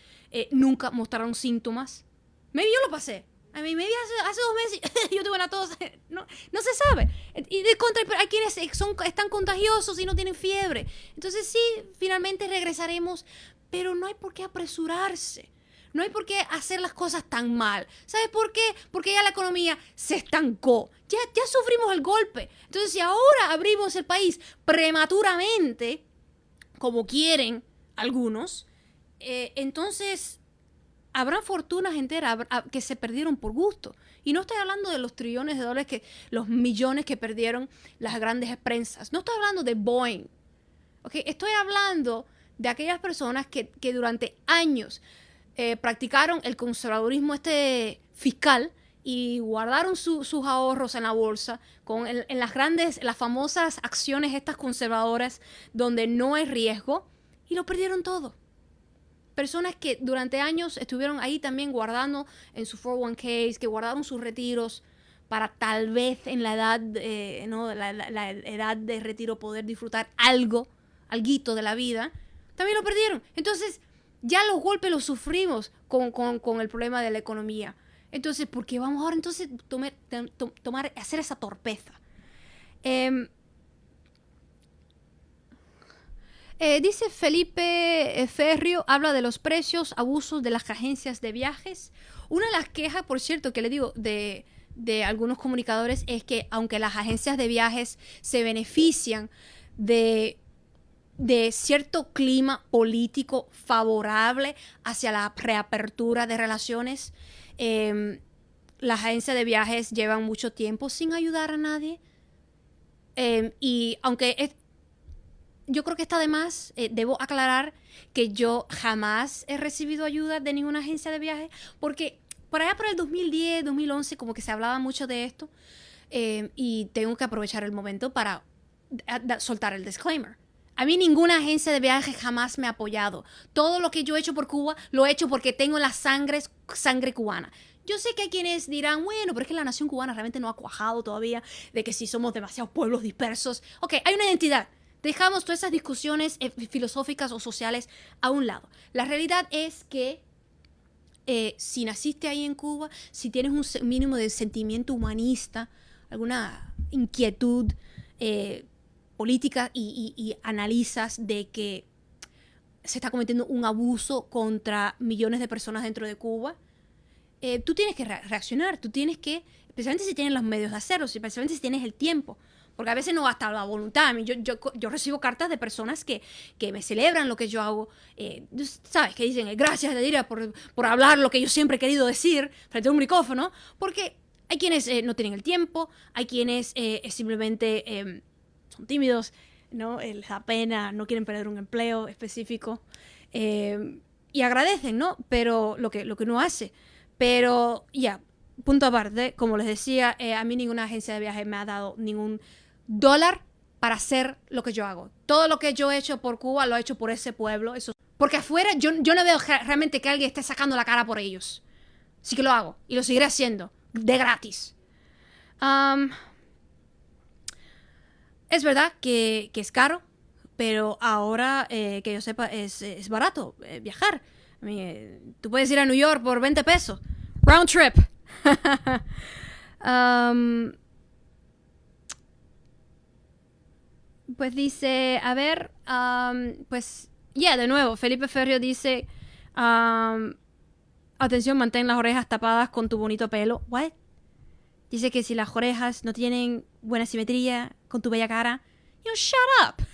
nunca mostraron síntomas. Maybe yo lo pasé. Maybe hace 2 meses yo tuve una tos. No se sabe. Y de contra, hay quienes están contagiosos y no tienen fiebre. Entonces sí, finalmente regresaremos, pero no hay por qué apresurarse. No hay por qué hacer las cosas tan mal. ¿Sabes por qué? Porque ya la economía se estancó. Ya sufrimos el golpe. Entonces, si ahora abrimos el país prematuramente, como quieren algunos, entonces habrá fortunas enteras que se perdieron por gusto. Y no estoy hablando de los trillones de dólares, los millones que perdieron las grandes empresas. No estoy hablando de Boeing. ¿Okay? Estoy hablando de aquellas personas que durante años practicaron el conservadurismo fiscal y guardaron sus ahorros en la bolsa en las famosas acciones estas conservadoras donde no hay riesgo, y lo perdieron todo. Personas que durante años estuvieron ahí también guardando en sus 401ks, que guardaron sus retiros para tal vez en la edad, la edad de retiro poder disfrutar alguito de la vida, también lo perdieron. Entonces, ya los golpes los sufrimos con el problema de la economía. Entonces, ¿por qué vamos ahora entonces hacer esa torpeza? Dice Felipe Ferrio, habla de los precios, abusos de las agencias de viajes. Una de las quejas, por cierto, que le digo de algunos comunicadores es que aunque las agencias de viajes se benefician de cierto clima político favorable hacia la reapertura de relaciones, las agencias de viajes llevan mucho tiempo sin ayudar a nadie. Y aunque yo creo que está de más, debo aclarar que yo jamás he recibido ayuda de ninguna agencia de viaje, porque por allá por el 2010, 2011, como que se hablaba mucho de esto, y tengo que aprovechar el momento para soltar el disclaimer. A mí ninguna agencia de viaje jamás me ha apoyado. Todo lo que yo he hecho por Cuba, lo he hecho porque tengo la sangre cubana. Yo sé que hay quienes dirán, bueno, pero es que la nación cubana realmente no ha cuajado todavía, de que si somos demasiados pueblos dispersos. Ok, hay una identidad. Dejamos todas esas discusiones filosóficas o sociales a un lado. La realidad es que si naciste ahí en Cuba, si tienes un mínimo de sentimiento humanista, alguna inquietud política y analizas de que se está cometiendo un abuso contra millones de personas dentro de Cuba, tú tienes que reaccionar, tú tienes que, especialmente si tienes los medios de hacerlo, especialmente si tienes el tiempo. Porque a veces no basta la voluntad. Yo recibo cartas de personas que me celebran lo que yo hago. ¿Sabes? Que dicen, gracias, Yadira, por hablar lo que yo siempre he querido decir frente a un micrófono. Porque hay quienes no tienen el tiempo, hay quienes simplemente son tímidos, ¿no? Les da pena, no quieren perder un empleo específico. Y agradecen, ¿no? Pero lo que uno hace. Pero punto aparte, como les decía, a mí ninguna agencia de viaje me ha dado ningún dólar para hacer lo que yo hago. Todo lo que yo he hecho por Cuba lo he hecho por ese pueblo. Porque afuera yo no veo realmente que alguien esté sacando la cara por ellos. Sí que lo hago y lo seguiré haciendo de gratis. Es verdad que es caro, pero ahora que yo sepa es barato viajar. Tú puedes ir a New York por 20 pesos. Round trip. Pues dice, a ver, pues, de nuevo, Felipe Ferrio dice, Atención, mantén las orejas tapadas con tu bonito pelo. What? Dice que si las orejas no tienen buena simetría con tu bella cara, shut up.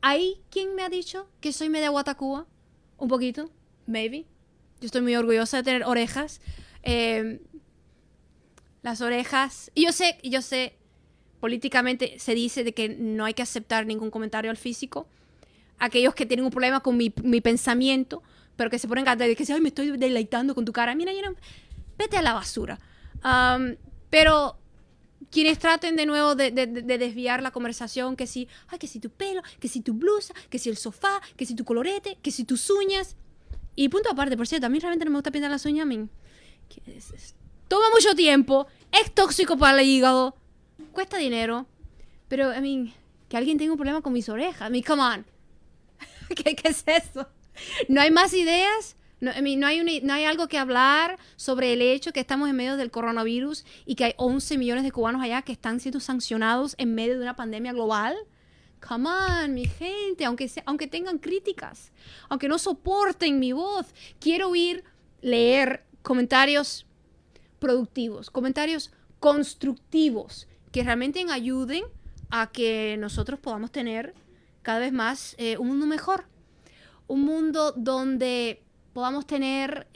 ¿Hay quien me ha dicho que soy media guatacúa? Un poquito, maybe. Yo estoy muy orgullosa de tener orejas. Las orejas... Y yo sé, políticamente se dice de que no hay que aceptar ningún comentario al físico. Aquellos que tienen un problema con mi pensamiento, pero que se ponen a de que ay, me estoy deleitando con tu cara. Mira, vete a la basura. Pero quienes traten de nuevo de desviar la conversación, que si tu pelo, que si tu blusa, que si el sofá, que si tu colorete, que si tus uñas. Y punto aparte, por cierto, a mí realmente no me gusta pintar las uñas, toma mucho tiempo, es tóxico para el hígado, cuesta dinero, pero, que alguien tenga un problema con mis orejas, come on. ¿Qué es eso? ¿No hay más ideas? No hay algo que hablar sobre el hecho que estamos en medio del coronavirus y que hay 11 millones de cubanos allá que están siendo sancionados en medio de una pandemia global. Come on, mi gente, aunque tengan críticas, aunque no soporten mi voz, quiero leer comentarios productivos, comentarios constructivos que realmente ayuden a que nosotros podamos tener cada vez más un mundo mejor, un mundo donde podamos tener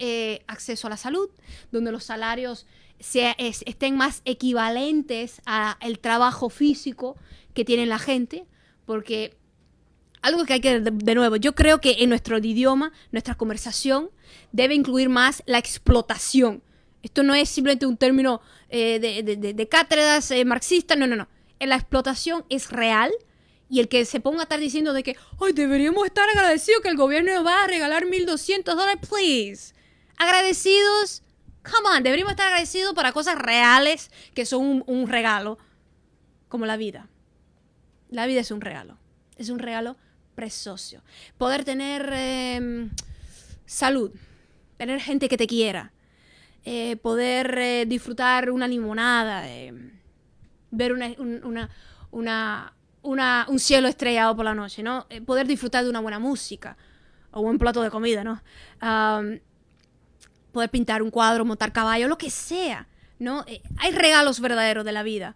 acceso a la salud, donde los salarios estén más equivalentes al trabajo físico que tiene la gente, porque algo que hay que, de nuevo, yo creo que en nuestro idioma, nuestra conversación debe incluir más la explotación. Esto no es simplemente un término de cátedras marxistas, no. La explotación es real. Y el que se ponga a estar diciendo de que ay, deberíamos estar agradecidos que el gobierno nos va a regalar $1,200, please. Agradecidos, come on, deberíamos estar agradecidos para cosas reales que son un regalo, como la vida. La vida es un regalo precioso. Poder tener salud, tener gente que te quiera, poder disfrutar una limonada, ver un cielo estrellado por la noche, ¿no? Poder disfrutar de una buena música o un buen plato de comida, ¿no? Poder pintar un cuadro, montar caballo, lo que sea, ¿no? Hay regalos verdaderos de la vida.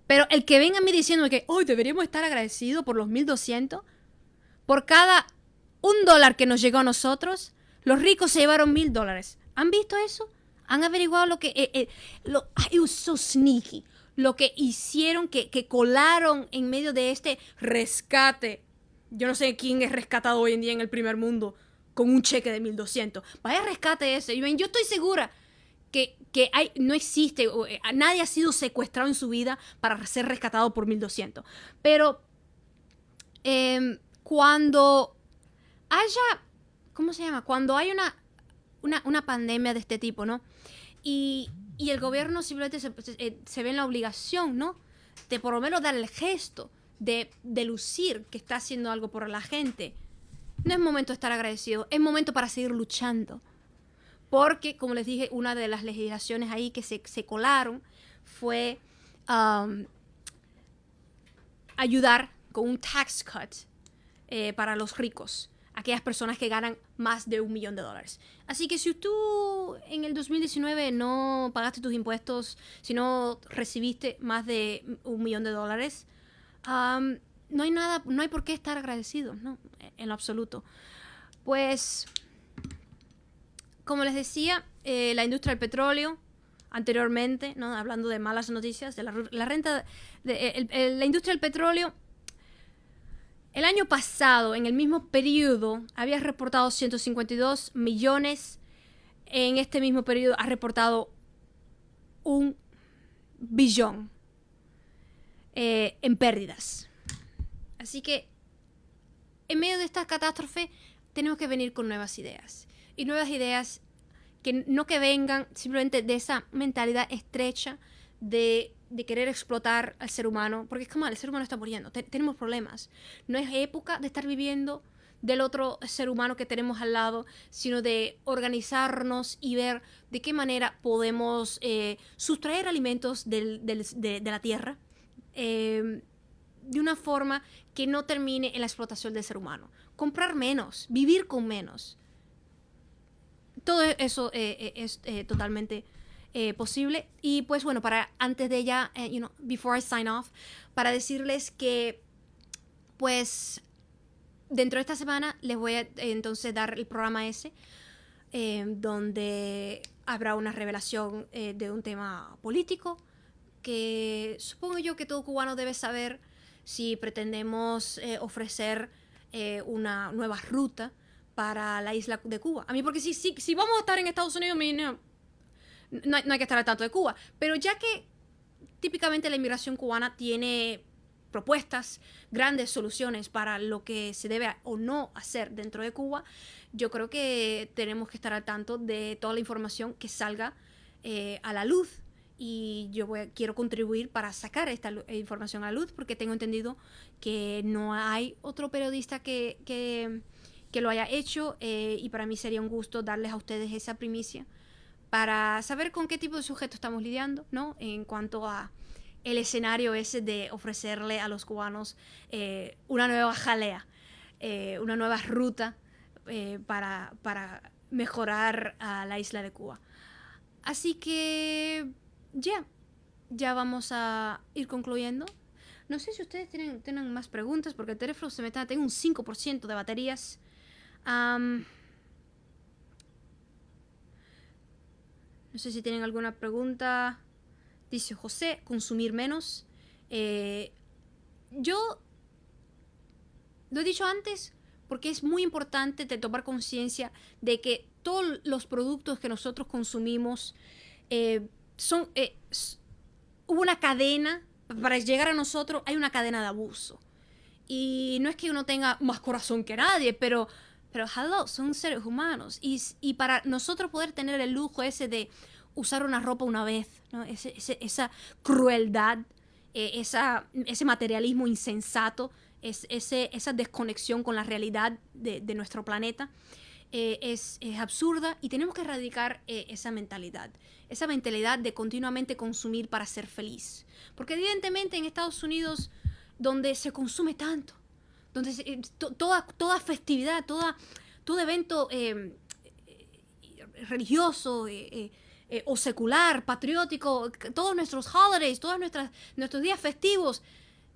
Pero el que venga a mí diciendo que hoy deberíamos estar agradecidos por los 1,200, por cada $1 que nos llegó a nosotros, los ricos se llevaron $1,000. ¿Han visto eso? ¿Han averiguado lo que... it was so sneaky. Lo que hicieron, que colaron en medio de este rescate. Yo no sé quién es rescatado hoy en día en el primer mundo con un cheque de 1,200. Vaya rescate ese. Yo estoy segura que no existe, nadie ha sido secuestrado en su vida para ser rescatado por 1,200. Pero cuando haya, ¿cómo se llama? Cuando hay una pandemia de este tipo, ¿no? Y el gobierno simplemente se ve en la obligación, ¿no? De por lo menos dar el gesto de lucir que está haciendo algo por la gente. No es momento de estar agradecido, es momento para seguir luchando. Porque, como les dije, una de las legislaciones ahí que se colaron fue ayudar con un tax cut para los ricos, aquellas personas que ganan más de $1 millón. Así que si tú en el 2019 no pagaste tus impuestos, si no recibiste más de $1 millón, no hay por qué estar agradecido, ¿no? En lo absoluto. Pues, como les decía, la industria del petróleo, anteriormente, ¿no? Hablando de malas noticias, de la renta, la industria del petróleo, el año pasado, en el mismo periodo, había reportado 152 millones. En este mismo periodo ha reportado 1 billón en pérdidas. Así que, en medio de esta catástrofe, tenemos que venir con nuevas ideas. Y nuevas ideas que vengan simplemente de esa mentalidad estrecha de querer explotar al ser humano, porque es como el ser humano está muriendo, tenemos problemas. No es época de estar viviendo del otro ser humano que tenemos al lado, sino de organizarnos y ver de qué manera podemos sustraer alimentos de la tierra, de una forma que no termine en la explotación del ser humano. Comprar menos, vivir con menos. Todo eso es totalmente posible. Y pues bueno, antes de ya, before I sign off, para decirles que pues dentro de esta semana les voy a entonces dar el programa ese, donde habrá una revelación de un tema político que supongo yo que todo cubano debe saber si pretendemos ofrecer una nueva ruta para la isla de Cuba. A mí, porque si vamos a estar en Estados Unidos, no hay que estar al tanto de Cuba. Pero ya que típicamente la inmigración cubana tiene propuestas, grandes soluciones para lo que se debe o no hacer dentro de Cuba, yo creo que tenemos que estar al tanto de toda la información que salga a la luz. Y yo quiero contribuir para sacar esta información a la luz, porque tengo entendido que no hay otro periodista que lo haya hecho, y para mí sería un gusto darles a ustedes esa primicia para saber con qué tipo de sujeto estamos lidiando, ¿no? En cuanto a el escenario ese de ofrecerle a los cubanos una nueva jalea, una nueva ruta para mejorar a la isla de Cuba. Así que ya vamos a ir concluyendo. No sé si ustedes tienen más preguntas, porque el teléfono tengo un 5% de baterías. No sé si tienen alguna pregunta. Dice José, consumir menos. Yo lo he dicho antes porque es muy importante de tomar conciencia de que todos los productos que nosotros consumimos hubo una cadena, para llegar a nosotros hay una cadena de abuso. Y no es que uno tenga más corazón que nadie, pero hello, son seres humanos. Y para nosotros poder tener el lujo ese de usar una ropa una vez, ¿no? Esa crueldad, ese materialismo insensato, esa desconexión con la realidad de nuestro planeta, es absurda, y tenemos que erradicar esa mentalidad de continuamente consumir para ser feliz. Porque evidentemente en Estados Unidos, donde se consume tanto, donde toda festividad, todo evento religioso o secular, patriótico, todos nuestros holidays, nuestros días festivos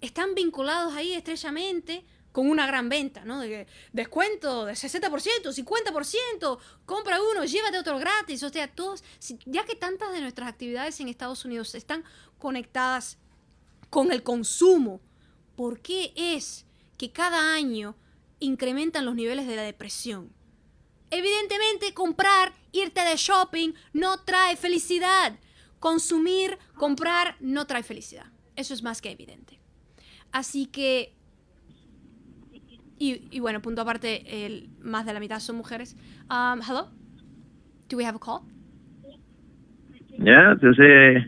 están vinculados ahí estrechamente con una gran venta, ¿no? De descuento de 60%, 50%, compra uno, llévate otro gratis. O sea, ya que tantas de nuestras actividades en Estados Unidos están conectadas con el consumo, ¿por qué es que cada año incrementan los niveles de la depresión? Evidentemente, irte de shopping no trae felicidad. Consumir, comprar no trae felicidad. Eso es más que evidente. Así que, y bueno, punto aparte, más de la mitad son mujeres. Hello? Do we have a call? Ya, entonces,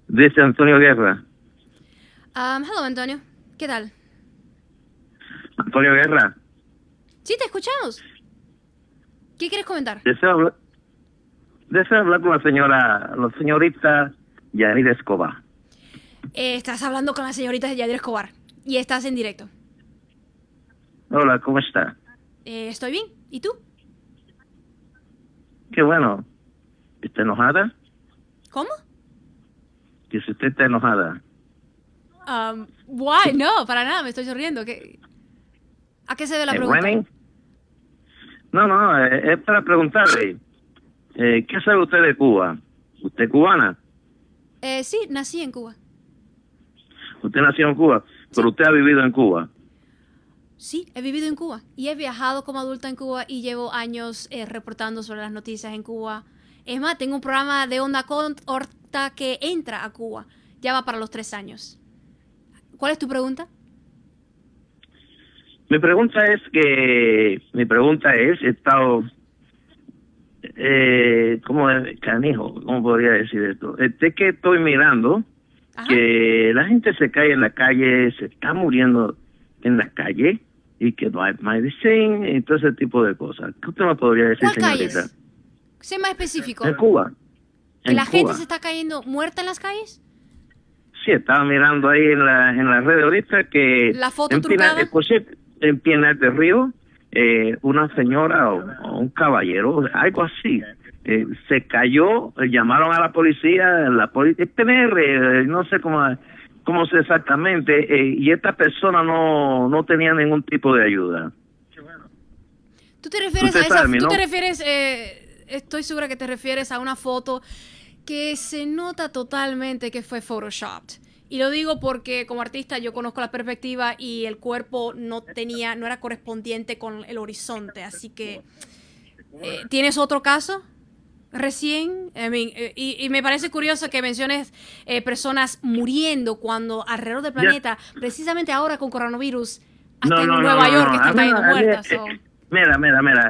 dice Antonio Guerra. Hello, Antonio. ¿Qué tal? Antonio Guerra. Sí, te escuchamos. ¿Qué quieres comentar? Deseo hablar con la señorita Yanir Escobar. Estás hablando con la señorita Yanir Escobar y estás en directo. Hola, ¿cómo está? Estoy bien. ¿Y tú? Qué bueno. ¿Está enojada? ¿Cómo? Que si usted está enojada. Why? No, para nada, me estoy sonriendo. ¿A qué se debe la pregunta? ¿Winning? No, es para preguntarle. ¿Qué sabe usted de Cuba? ¿Usted es cubana? Sí, nací en Cuba. Usted nació en Cuba, pero usted ha vivido en Cuba. Sí, he vivido en Cuba y he viajado como adulta en Cuba y llevo años reportando sobre las noticias en Cuba. Es más, tengo un programa de Onda Corta que entra a Cuba. Ya va para los 3 años. ¿Cuál es tu pregunta? Mi pregunta es, he estado, ¿cómo podría decir esto? Es que estoy mirando. Ajá. Que la gente se cae en la calle, se está muriendo en la calle, y que no hay medicina y todo ese tipo de cosas. ¿Qué usted me podría decir, ¿Cuál señorita? Calles? Sé más específico. En Cuba. ¿Que la gente se está cayendo muerta en las calles? sí, estaba mirando ahí en la red ahorita que ¿La foto trucada? En Pinar del Río, una señora o un caballero, algo así, se cayó, llamaron a la policía, PNR, no sé cómo sé exactamente, y esta persona no tenía ningún tipo de ayuda. ¿Tú te refieres Usted a esa? sabe, ¿Tú ¿no? te refieres? Estoy segura que te refieres a una foto que se nota totalmente que fue photoshopped. Y lo digo porque como artista yo conozco la perspectiva y el cuerpo no era correspondiente con el horizonte. Así que, ¿tienes otro caso recién? Y me parece curioso que menciones personas muriendo cuando alrededor del planeta, precisamente ahora con coronavirus, hasta en Nueva York están cayendo muertas. Mira,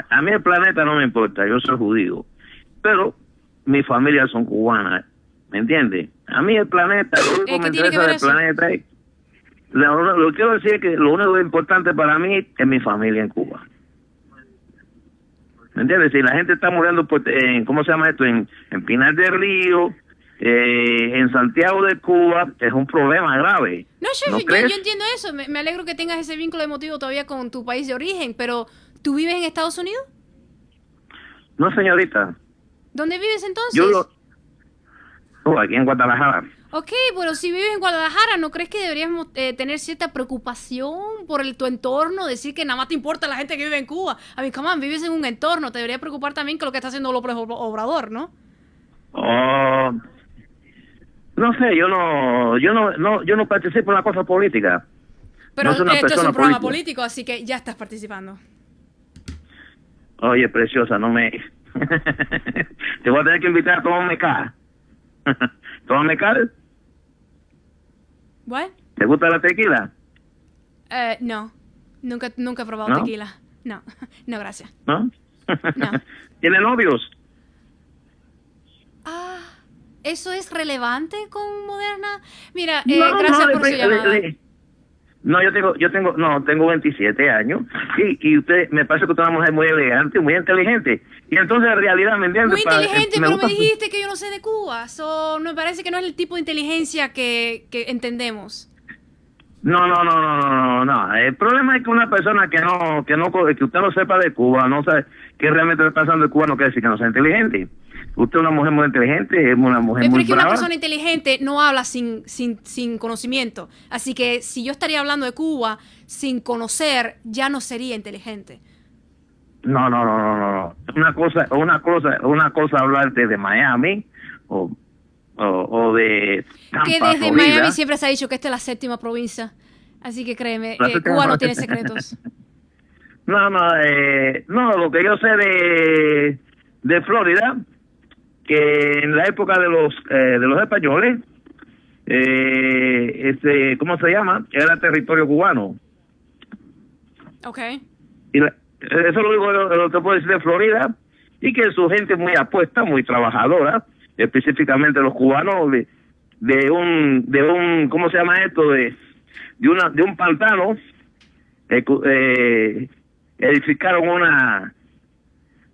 a mí el planeta no me importa, yo soy judío, pero mi familia son cubanas, ¿me entiendes? A mí el planeta, lo único que me interesa del planeta es, lo que quiero decir es que lo único importante para mí es mi familia en Cuba. ¿Me entiendes? Si la gente está muriendo ¿cómo se llama esto? En Pinar del Río, en Santiago de Cuba, es un problema grave. Yo entiendo eso, me alegro que tengas ese vínculo emotivo todavía con tu país de origen, pero ¿tú vives en Estados Unidos? No, señorita. ¿Dónde vives entonces? Aquí en Guadalajara. Ok, bueno, si vives en Guadalajara, ¿no crees que deberíamos tener cierta preocupación por tu entorno? Decir que nada más te importa la gente que vive en Cuba. A mí, come on, vives en un entorno, te debería preocupar también con lo que está haciendo López Obrador, ¿no? No sé, yo no participo en la cosa política. Pero no esto es un programa político, así que ya estás participando. Oye, preciosa, no me... Te voy a tener que invitar a tomarme cara. ¿Tomarme cara? ¿What? ¿Te gusta la tequila? No. Nunca he probado ¿No? tequila. No, no, gracias. ¿No? No. ¿Tiene novios? ¿Eso es relevante con Moderna? Mira, gracias por su llamada. Tengo 27 años y usted, me parece que usted es una mujer muy elegante, muy inteligente. Y entonces en realidad, ¿me entiende? Muy inteligente, pero me dijiste que yo no sé de Cuba. Me parece que no es el tipo de inteligencia que entendemos. No. El problema es que una persona que usted no sepa de Cuba, no sabe qué realmente está pasando en Cuba, no quiere decir que no sea inteligente. Usted es una mujer muy inteligente, es una mujer muy brava. Pero es que una persona inteligente no habla sin conocimiento. Así que si yo estaría hablando de Cuba sin conocer, ya no sería inteligente. No. Una cosa hablarte de Miami o de Tampa, que desde Florida. Miami siempre se ha dicho que esta es la 7ª provincia. Así que créeme, Cuba no tiene secretos. No, lo que yo sé de Florida, que en la época de los españoles, ¿cómo se llama? Era territorio cubano. Okay. Y eso es lo único que te puedo decir de Florida, y que su gente muy apuesta, muy trabajadora, específicamente los cubanos de un ¿cómo se llama esto? De un pantano, edificaron una,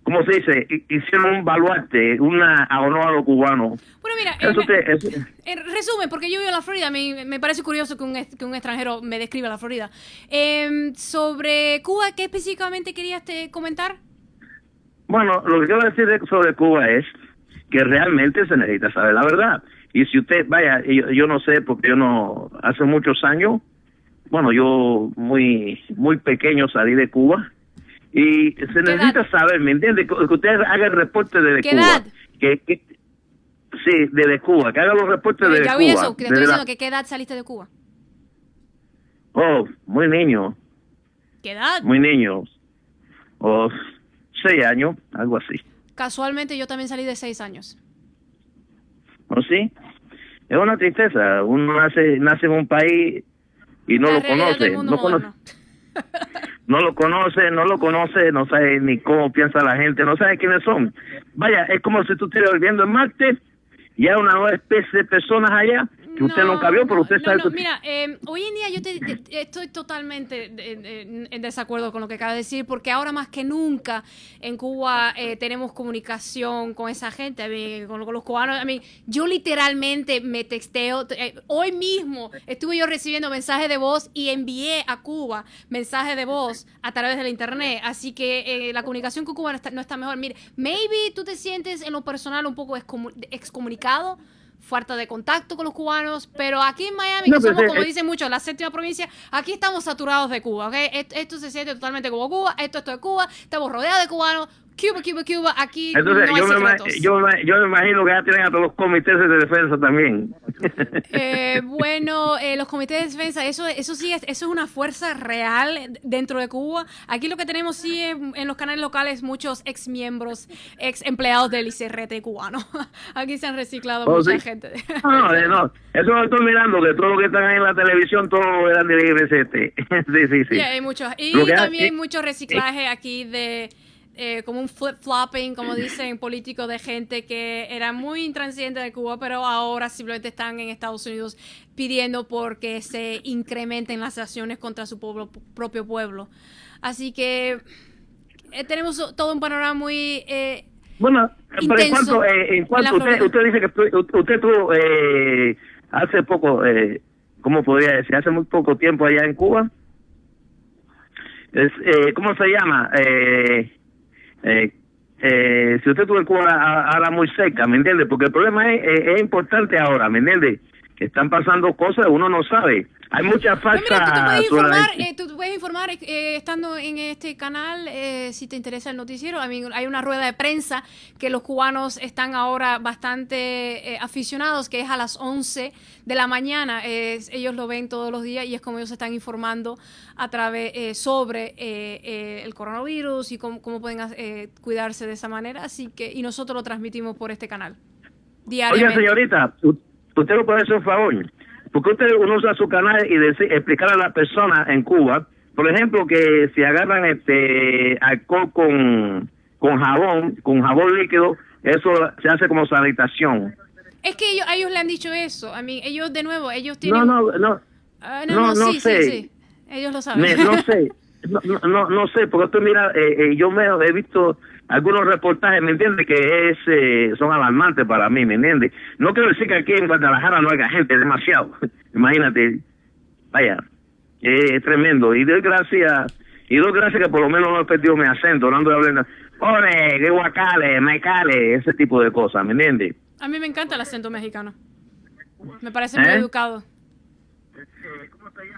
¿cómo se dice? Hicieron un baluarte, a honor a los cubanos. Bueno, mira, en resumen, porque yo vivo en la Florida, me parece curioso que un extranjero me describa la Florida. Sobre Cuba, ¿qué específicamente querías comentar? Bueno, lo que quiero decir sobre Cuba es que realmente se necesita saber la verdad. Y si usted, yo no sé, porque hace muchos años, yo muy pequeño salí de Cuba, y se necesita saber, ¿me entiende? Que usted haga el reporte desde Cuba. Sí, desde Cuba, que haga los reportes desde Cuba. Ya oí eso, que te estoy diciendo que ¿qué edad saliste de Cuba? Oh, muy niño. ¿Qué edad? Muy niño. 6 años, algo así. Casualmente yo también salí de 6 años. ¿Oh, sí? Es una tristeza. Uno nace en un país y no lo conoce. No lo conoce, no sabe ni cómo piensa la gente, no sabe quiénes son. Es como si tú estuvieras viviendo en Marte y hay una nueva especie de personas allá que usted nunca vio, pero usted sabe... Mira, hoy en día estoy totalmente en desacuerdo con lo que acaba de decir, porque ahora más que nunca en Cuba tenemos comunicación con esa gente, con los cubanos. Yo literalmente me texteo. Hoy mismo estuve yo recibiendo mensajes de voz y envié a Cuba mensajes de voz a través de la internet, así que la comunicación con Cuba no está mejor. Mire, maybe tú te sientes en lo personal un poco excomunicado, falta de contacto con los cubanos, pero aquí en Miami, que somos, como dicen muchos, la séptima provincia, aquí estamos saturados de Cuba, ¿ok? Esto se siente totalmente como Cuba, esto es Cuba, estamos rodeados de cubanos, Cuba, aquí entonces, no hay secretos. Yo me imagino que ya tienen a todos los comités de defensa también. Bueno, los comités de defensa, eso sí, eso es una fuerza real dentro de Cuba. Aquí lo que tenemos sí en los canales locales muchos ex miembros, ex empleados del ICRT cubano. Aquí se han reciclado mucha gente. No, eso lo estoy mirando, que todos los que están ahí en la televisión, todos eran del ICRT. Sí. Yeah, hay muchos. Y también mucho reciclaje aquí de... como un flip-flopping, como dicen políticos, de gente que era muy intransigente de Cuba, pero ahora simplemente están en Estados Unidos pidiendo porque se incrementen las acciones contra su propio pueblo. Así que tenemos todo un panorama muy bueno, pero en cuanto usted dice que usted tuvo hace poco, ¿cómo podría decir? Hace muy poco tiempo allá en Cuba. ¿Cómo se llama? Si usted estuvo en Cuba ahora muy cerca, ¿me entiende? Porque el problema es importante ahora, ¿me entiende? Que están pasando cosas, uno no sabe. Hay mucha falta. Tú puedes informar estando en este canal, si te interesa el noticiero. Hay una rueda de prensa que los cubanos están ahora bastante aficionados, que es a las 11 de la mañana. Ellos lo ven todos los días y es como ellos se están informando a través sobre el coronavirus y cómo pueden cuidarse de esa manera. Así que, y nosotros lo transmitimos por este canal diariamente. Oiga, señorita, usted lo puede hacer un favor. Porque uno usa su canal y explicar a la persona en Cuba, por ejemplo, que si agarran alcohol con jabón líquido, eso se hace como sanitación. Es que ellos le han dicho eso. Ellos de nuevo, ellos tienen... No sé. Sí. Ellos lo saben. No sé. No sé, porque tú mira, yo he visto algunos reportajes, ¿me entiendes? Que son alarmantes para mí, ¿me entiendes? No quiero decir que aquí en Guadalajara no haya gente, demasiado. Imagínate, vaya, es tremendo. Y doy gracias que por lo menos no he perdido mi acento, no ando hablando, ¡ole, qué guacale, mecale! Ese tipo de cosas, ¿me entiendes? A mí me encanta el acento mexicano. Me parece muy educado.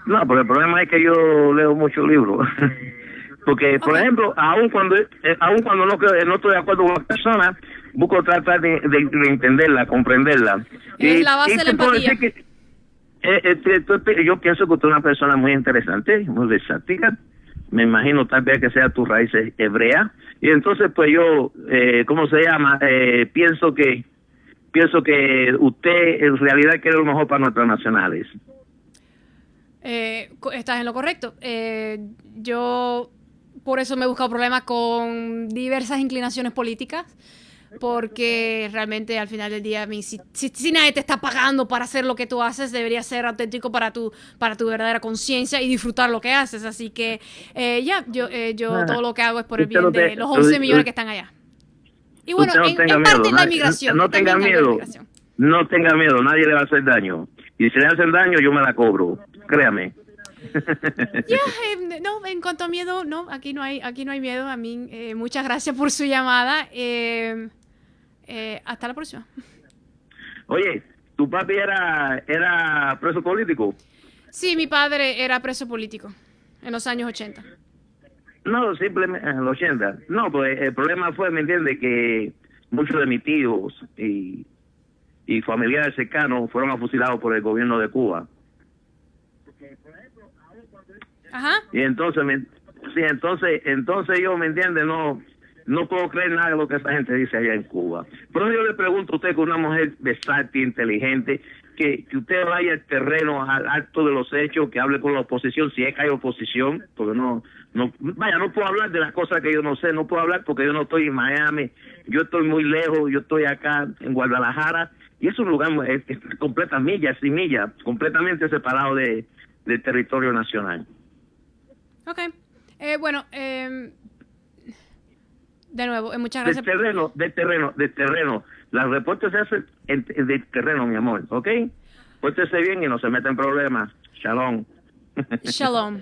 No, pero el problema es que yo leo muchos libros. Porque, por ejemplo, aun cuando no estoy de acuerdo con una persona, busco tratar de entenderla, comprenderla. Es la base de la empatía. Yo pienso que usted es una persona muy interesante, muy versátil. Me imagino tal vez que sea tu raíz hebrea. Y entonces, pues yo, ¿cómo se llama? Pienso que usted en realidad quiere lo mejor para nuestras nacionales. Estás en lo correcto. Yo por eso me he buscado problemas con diversas inclinaciones políticas, porque realmente al final del día si nadie te está pagando para hacer lo que tú haces, debería ser auténtico para tu verdadera conciencia y disfrutar lo que haces. Así que yo todo lo que hago es por el bien de los 11 millones que están allá. Y bueno, en parte la inmigración. No tenga miedo. No tenga miedo, nadie le va a hacer daño. Y si le hacen daño, yo me la cobro. Créame. No, en cuanto a miedo, no, aquí no hay miedo. A mí, muchas gracias por su llamada. Hasta la próxima. Oye, ¿tu papi era preso político? Sí, mi padre era preso político en los años 80. No, simplemente en los 80. No, pues el problema fue, ¿me entiendes? Que muchos de mis tíos y familiares cercanos fueron fusilados por el gobierno de Cuba. Ajá. Y entonces yo, ¿me entiende? No puedo creer nada de lo que esa gente dice allá en Cuba. Pero yo le pregunto a usted, que una mujer versátil, inteligente, que usted vaya al terreno, al acto de los hechos, que hable con la oposición, si es que hay oposición, porque no puedo hablar de las cosas que yo no sé, no puedo hablar porque yo no estoy en Miami, yo estoy muy lejos, yo estoy acá en Guadalajara, y es un lugar completas millas y millas, completamente separado del territorio nacional. Ok. Bueno, de nuevo, muchas gracias. De terreno. Las reportes se hacen de terreno, mi amor, ¿ok? Pórtese bien y no se meta en problemas. Shalom. Shalom.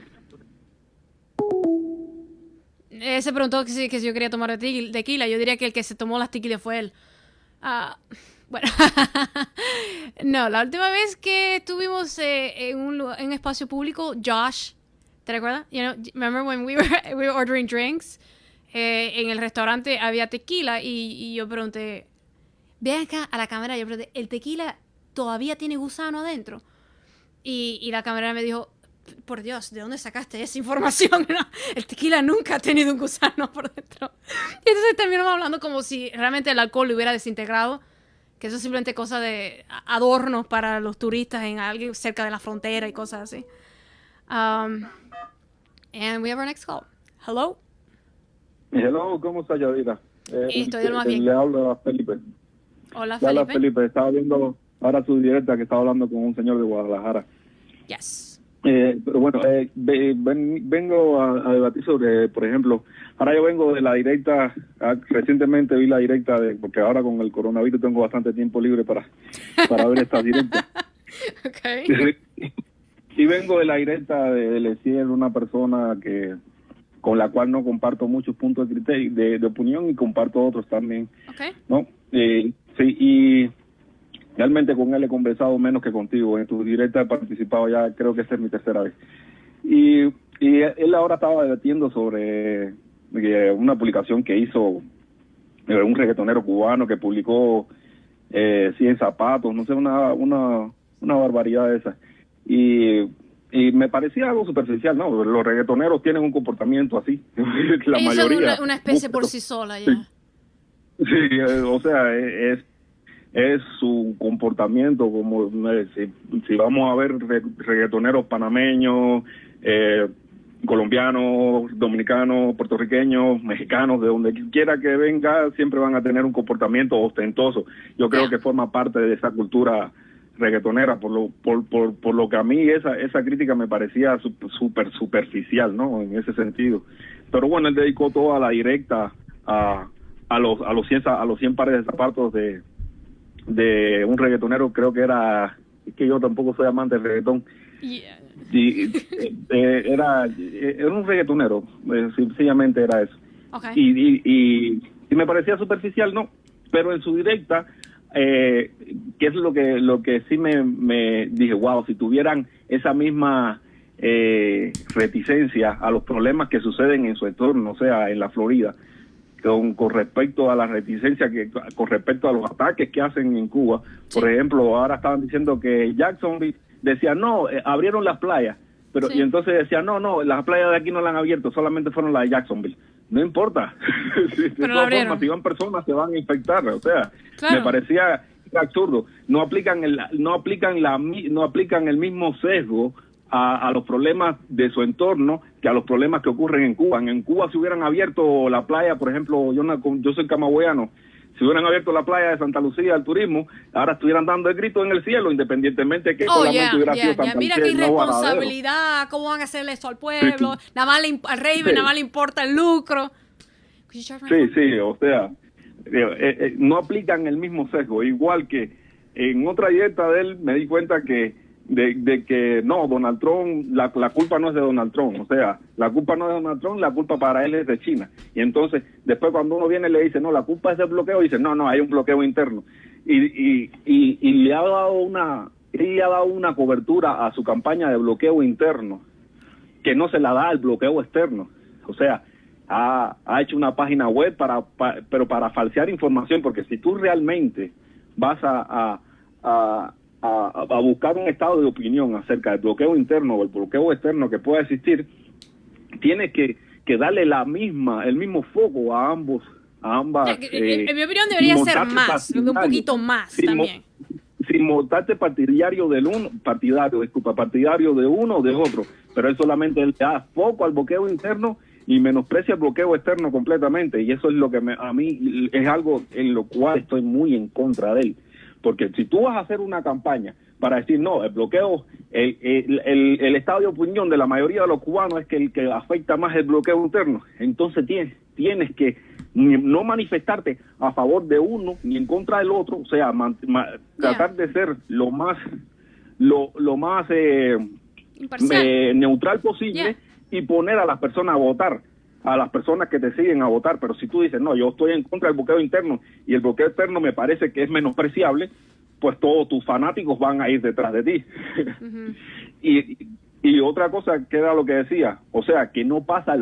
Se preguntó que si yo quería tomar tequila. Yo diría que el que se tomó las tequilas fue él. Bueno. No, la última vez que estuvimos en un espacio público, Josh, ¿te recuerdas? You know, remember when we were ordering drinks? En el restaurante había tequila y yo pregunté, ve acá a la cámara, yo pregunté, ¿el tequila todavía tiene gusano adentro? Y la camarera me dijo, por Dios, ¿de dónde sacaste esa información? No, el tequila nunca ha tenido un gusano por dentro. Y entonces terminamos hablando como si realmente el alcohol lo hubiera desintegrado, que eso es simplemente cosa de adornos para los turistas en alguien cerca de la frontera y cosas así. And we have our next call. Hello. Hello, ¿cómo está Yadira? Estoy de lo más bien. Le hablo a Felipe. Hola, Le habla Felipe. Felipe. Estaba viendo ahora su directa que estaba hablando con un señor de Guadalajara. Yes. Pero bueno, vengo a debatir sobre, por ejemplo, ahora yo vengo de la directa, recientemente vi la directa, porque ahora con el coronavirus tengo bastante tiempo libre para ver esta directa. Okay. Y vengo de la directa de Leciel, una persona con la cual no comparto muchos puntos de criterio, de opinión, y comparto otros también. Okay. ¿No? Sí, y realmente con él he conversado menos que contigo. En tu directa he participado ya, creo que esta es mi tercera vez. Y él ahora estaba debatiendo sobre una publicación que hizo un reggaetonero cubano que publicó 100 zapatos, no sé, una barbaridad de esa. Y me parecía algo superficial, ¿no? Los reggaetoneros tienen un comportamiento así. La Ellos mayoría. son una especie por sí sola ya. Sí, o sea, es su comportamiento, como si vamos a ver reggaetoneros panameños, colombianos, dominicanos, puertorriqueños, mexicanos, de donde quiera que venga, siempre van a tener un comportamiento ostentoso. Yo creo que forma parte de esa cultura reggaetonera, por lo que a mí esa crítica me parecía súper superficial, ¿no? En ese sentido. Pero bueno, él dedicó toda la directa a los 100 pares de zapatos de un reggaetonero, creo que era, es que yo tampoco soy amante del reggaetón. Yeah. Era un reggaetonero, sencillamente era eso. Okay. Y me parecía superficial, ¿no? Pero en su directa, que es lo que sí me dije, wow, si tuvieran esa misma reticencia a los problemas que suceden en su entorno, o sea, en la Florida, con respecto a la reticencia, con respecto a los ataques que hacen en Cuba. Sí. Por ejemplo, ahora estaban diciendo que Jacksonville decía, no, abrieron las playas, pero sí. Y entonces decía, no, las playas de aquí no las han abierto, solamente fueron las de Jacksonville. No importa. De todas formas, si van personas, se van a infectar. O sea, claro. Me parecía absurdo. No aplican el mismo sesgo a los problemas de su entorno que a los problemas que ocurren en Cuba. En Cuba, si hubieran abierto la playa, por ejemplo, yo soy camagüeyano, si hubieran abierto la playa de Santa Lucía al turismo, ahora estuvieran dando el grito en el cielo, independientemente de que solamente hubiera sido Santa Lucía. Mira qué irresponsabilidad, cómo van a hacerle eso al pueblo, sí. Nada más al rey, sí. Nada más le importa el lucro. Sí, o sea, no aplican el mismo sesgo, igual que en otra dieta de él me di cuenta que de que no, Donald Trump, la culpa no es de Donald Trump, o sea, la culpa no es de Donald Trump, la culpa para él es de China. Y entonces, después cuando uno viene y le dice, no, la culpa es del bloqueo, dice, no, hay un bloqueo interno. Y le ha dado una cobertura a su campaña de bloqueo interno que no se la da al bloqueo externo. O sea, ha hecho una página web pero para falsear información, porque si tú realmente vas a buscar un estado de opinión acerca del bloqueo interno o el bloqueo externo que pueda existir, tienes que darle el mismo foco a ambas. En mi opinión debería ser más, un poquito más también. Sin mostrarte partidario de uno o de otro, pero él solamente le da foco al bloqueo interno y menosprecia el bloqueo externo completamente, y eso es lo que a mí es algo en lo cual estoy muy en contra de él. porque si tú vas a hacer una campaña para decir, no, el bloqueo, el estado de opinión de la mayoría de los cubanos es que el que afecta más el bloqueo interno, entonces tienes que no manifestarte a favor de uno ni en contra del otro, o sea, tratar de ser lo más neutral posible y poner a las personas a votar, a las personas que te siguen a votar. Pero si tú dices, no, yo estoy en contra del bloqueo interno y el bloqueo externo me parece que es menospreciable, pues todos tus fanáticos van a ir detrás de ti. Y otra cosa que era lo que decía, o sea, que no pasa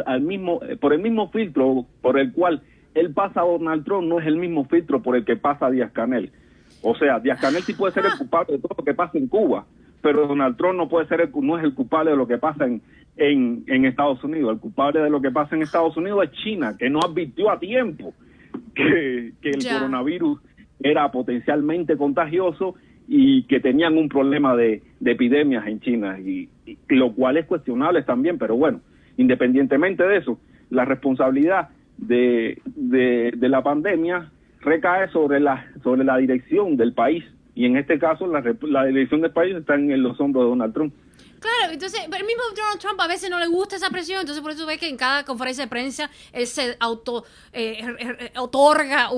por el mismo filtro por el cual él pasa a Donald Trump, no es el mismo filtro por el que pasa a Díaz-Canel. O sea, Díaz-Canel sí puede ser el culpable de todo lo que pasa en Cuba, pero Donald Trump no puede ser no es el culpable de lo que pasa en Estados Unidos. El culpable de lo que pasa en Estados Unidos es China, que no advirtió a tiempo que el coronavirus era potencialmente contagioso y que tenían un problema de epidemias en China, y lo cual es cuestionable también, pero bueno, independientemente de eso, la responsabilidad de la pandemia recae sobre la dirección del país, y en este caso la dirección del país está en los hombros de Donald Trump. Claro, entonces, el mismo Donald Trump a veces no le gusta esa presión, entonces por eso ves que en cada conferencia de prensa él se otorga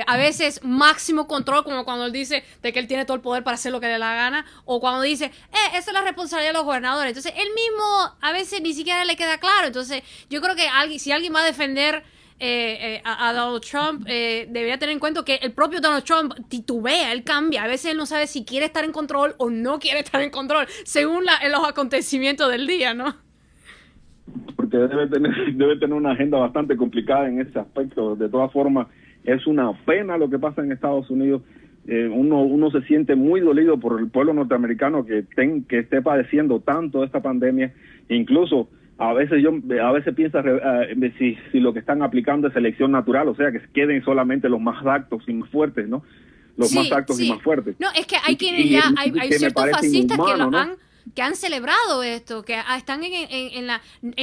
a veces máximo control, como cuando él dice de que él tiene todo el poder para hacer lo que le da la gana, o cuando dice, esa es la responsabilidad de los gobernadores. Entonces, él mismo a veces ni siquiera le queda claro. Entonces, yo creo que si alguien va a defender a Donald Trump, debería tener en cuenta que el propio Donald Trump titubea, él cambia, a veces él no sabe si quiere estar en control o no quiere estar en control, según los acontecimientos del día, ¿no? Porque debe tener una agenda bastante complicada en ese aspecto. De todas formas, es una pena lo que pasa en Estados Unidos. Uno se siente muy dolido por el pueblo norteamericano que esté padeciendo tanto esta pandemia. Incluso a veces piensa si lo que están aplicando es selección natural, o sea, que queden solamente los más actos y más fuertes, ¿no? Los más actos y más fuertes. No, es que hay quienes hay ciertos fascistas inhumano, que han celebrado esto, que están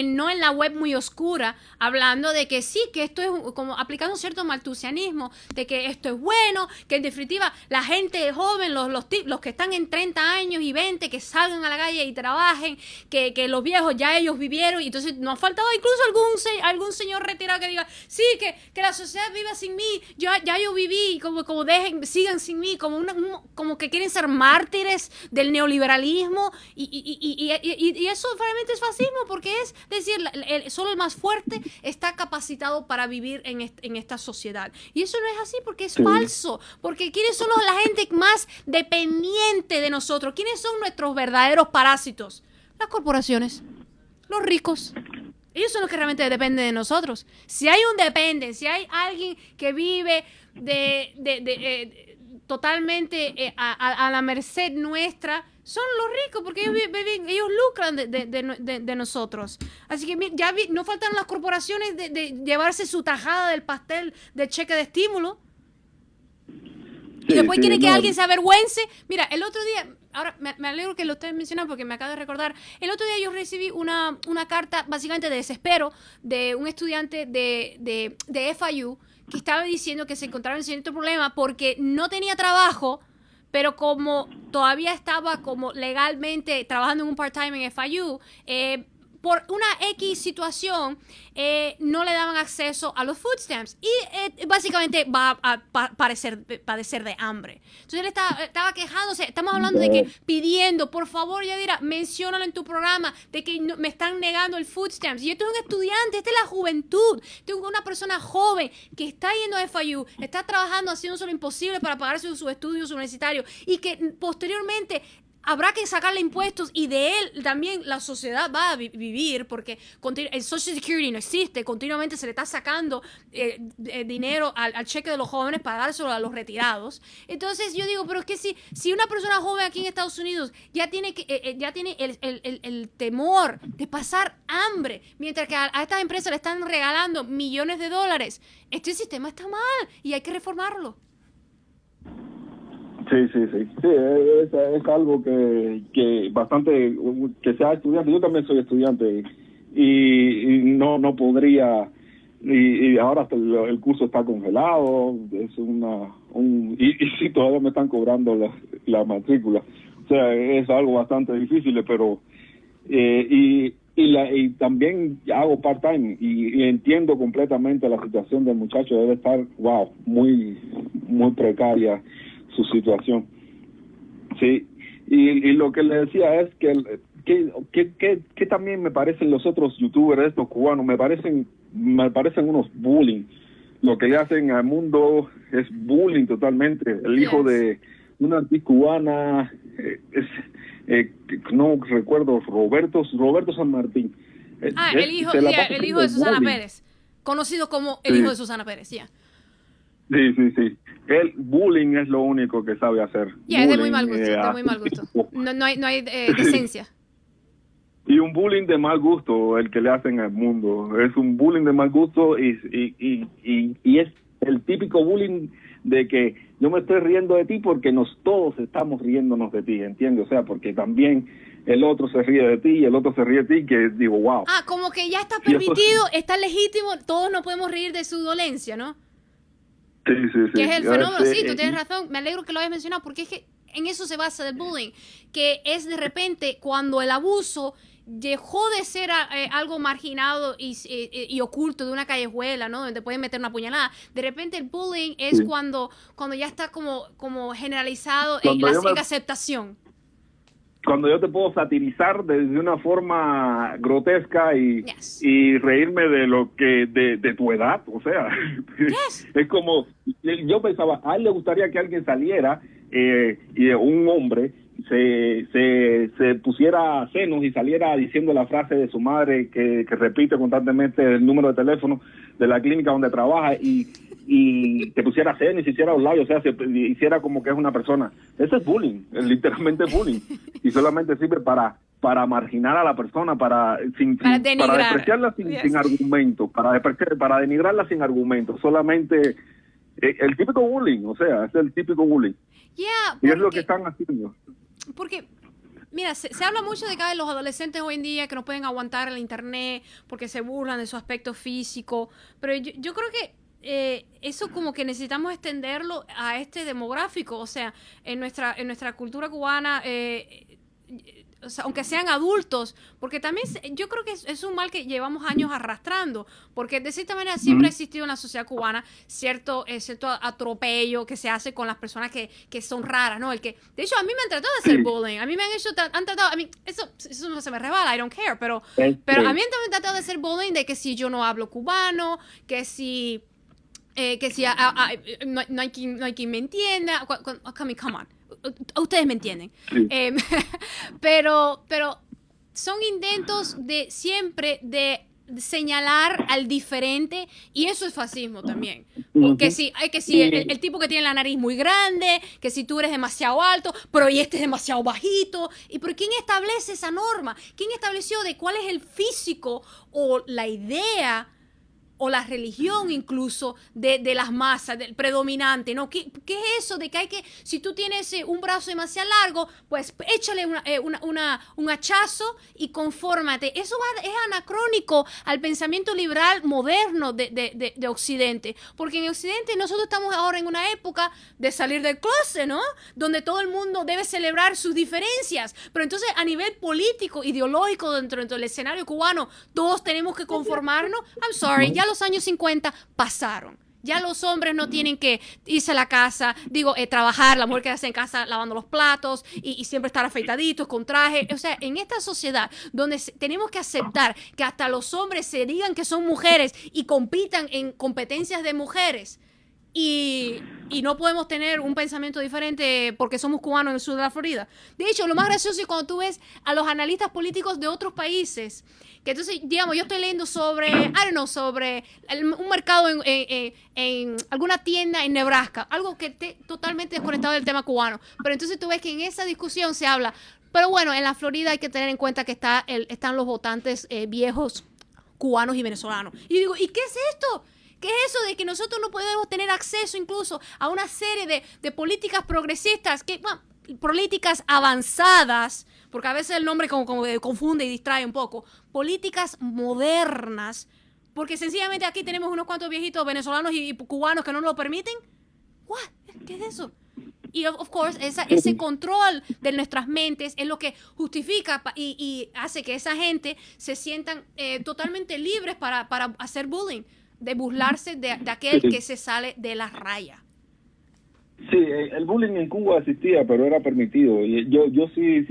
no en la web muy oscura, hablando de que sí, que esto es como aplicando un cierto maltusianismo, de que esto es bueno, que en definitiva la gente joven, los que están en 30 años y 20, que salgan a la calle y trabajen, que los viejos ya ellos vivieron, y entonces nos ha faltado incluso algún señor retirado que diga, sí, que la sociedad viva sin mí, ya yo viví, como sigan sin mí, como que quieren ser mártires del neoliberalismo. Y eso realmente es fascismo, porque es decir, solo el más fuerte está capacitado para vivir en esta sociedad. Y eso no es así, porque es falso. Porque ¿quiénes son la gente más dependiente de nosotros? ¿Quiénes son nuestros verdaderos parásitos? Las corporaciones, los ricos. Ellos son los que realmente dependen de nosotros. Si hay un depende, si hay alguien que vive totalmente a la merced nuestra, son los ricos, porque ellos lucran de nosotros. Así que no faltan las corporaciones de llevarse su tajada del pastel de cheque de estímulo. Y después quieren que alguien se avergüence. Mira, el otro día, ahora me alegro que lo ustedes mencionan porque me acabo de recordar, el otro día yo recibí una carta básicamente de desespero de un estudiante de FIU que estaba diciendo que se encontraba en cierto problema porque no tenía trabajo, pero como todavía estaba como legalmente trabajando en un part-time en FIU, por una X situación, no le daban acceso a los food stamps. Y básicamente va a padecer de hambre. Entonces él estaba quejándose. Estamos hablando de que pidiendo, por favor, Yadira, menciónalo en tu programa, de que me están negando el food stamps. Y esto es un estudiante, esta es la juventud. Tengo una persona joven que está yendo a FIU, está trabajando, haciendo lo imposible para pagarse sus estudios universitarios, y que posteriormente habrá que sacarle impuestos, y de él también la sociedad va a vivir, porque el Social Security no existe, continuamente se le está sacando dinero al cheque de los jóvenes para dárselo a los retirados. Entonces yo digo, pero es que si una persona joven aquí en Estados Unidos ya tiene el temor de pasar hambre, mientras que a estas empresas le están regalando millones de dólares, este sistema está mal y hay que reformarlo. Sí, es algo que bastante, que sea estudiante. Yo también soy estudiante y no podría y ahora hasta el curso está congelado, es y sí, todavía me están cobrando la matrícula. O sea, es algo bastante difícil, pero y también hago part-time y entiendo completamente la situación del muchacho. Debe estar, muy precaria su situación. Sí, y lo que le decía es que también me parecen los otros youtubers estos cubanos, me parecen unos bullying. Lo que le hacen al mundo es bullying totalmente. El hijo de una artista cubana, no recuerdo, Roberto San Martín. El hijo de Susana Pérez, conocido como el hijo de Susana Pérez, ya. Sí. El bullying es lo único que sabe hacer. Es de muy mal gusto, No hay decencia. Y un bullying de mal gusto el que le hacen al mundo. Es un bullying de mal gusto y es el típico bullying de que yo me estoy riendo de ti porque todos estamos riéndonos de ti, ¿entiendes? O sea, porque también el otro se ríe de ti y el otro se ríe de ti, que digo, wow. Como que ya está permitido, está legítimo, todos nos podemos reír de su dolencia, ¿no? Sí. Que es el fenómeno, sí, tú tienes razón, me alegro que lo hayas mencionado, porque es que en eso se basa el bullying, que es de repente cuando el abuso dejó de ser algo marginado y oculto de una callejuela, ¿no? Donde te pueden meter una puñalada. De repente el bullying es cuando ya está como generalizado en la aceptación. Cuando yo te puedo satirizar desde una forma grotesca y reírme de lo que de tu edad, o sea, es como, yo pensaba, a él le gustaría que alguien saliera y un hombre se pusiera senos y saliera diciendo la frase de su madre que repite constantemente el número de teléfono de la clínica donde trabaja y te pusiera senos y se hiciera un labio, o sea, se hiciera como que es una persona. Eso es bullying, es literalmente bullying, y solamente sirve para marginar a la persona, para despreciarla sin argumento, para denigrarla sin argumento, solamente el típico bullying, o sea, es el típico bullying. Y es lo que están haciendo. Porque, mira, se habla mucho de que los adolescentes hoy en día que no pueden aguantar el internet porque se burlan de su aspecto físico, pero yo creo que eso como que necesitamos extenderlo a este demográfico, o sea, en nuestra cultura cubana, o sea, aunque sean adultos, porque también yo creo que es un mal que llevamos años arrastrando, porque de cierta manera siempre ha existido en la sociedad cubana cierto atropello que se hace con las personas que son raras, ¿no? De hecho, a mí me han tratado de hacer bullying, a mí me han tratado, a mí, eso no se me resbala, I don't care, pero a mí también me han tratado de hacer bullying de que si yo no hablo cubano, que si no hay quien me entienda, come on. Ustedes me entienden. Sí. Pero son intentos de siempre de señalar al diferente, y eso es fascismo también. Porque el tipo que tiene la nariz muy grande, que si tú eres demasiado alto, pero y este es demasiado bajito. ¿Y por quién establece esa norma? ¿Quién estableció de cuál es el físico o la idea o la religión incluso de las masas, del predominante, ¿no? ¿Qué es eso de que si tú tienes un brazo demasiado largo, pues échale un hachazo y confórmate? Eso es anacrónico al pensamiento liberal moderno de Occidente, porque en Occidente nosotros estamos ahora en una época de salir del closet, ¿no? Donde todo el mundo debe celebrar sus diferencias, pero entonces a nivel político, ideológico, dentro del escenario cubano, todos tenemos que conformarnos. I'm sorry, ya los años 50 pasaron. Ya los hombres no tienen que irse a la casa, trabajar, la mujer quedarse en casa lavando los platos y siempre estar afeitaditos, con traje. O sea, en esta sociedad donde tenemos que aceptar que hasta los hombres se digan que son mujeres y compitan en competencias de mujeres, y no podemos tener un pensamiento diferente porque somos cubanos en el sur de la Florida. De hecho, lo más gracioso es cuando tú ves a los analistas políticos de otros países, que entonces, digamos, yo estoy leyendo sobre un mercado en alguna tienda en Nebraska, algo que esté totalmente desconectado del tema cubano, pero entonces tú ves que en esa discusión se habla, pero bueno, en la Florida hay que tener en cuenta que están los votantes viejos cubanos y venezolanos. Y yo digo, ¿y qué es esto? ¿Qué es eso de que nosotros no podemos tener acceso incluso a una serie de políticas progresistas, políticas avanzadas, porque a veces el nombre como confunde y distrae un poco, políticas modernas, porque sencillamente aquí tenemos unos cuantos viejitos venezolanos y cubanos que no lo permiten. What? ¿Qué es eso? Y of course, ese control de nuestras mentes es lo que justifica y hace que esa gente se sientan totalmente libres para hacer bullying, de burlarse de aquel que se sale de la raya. Sí, el bullying en Cuba existía, pero era permitido. Y yo sí,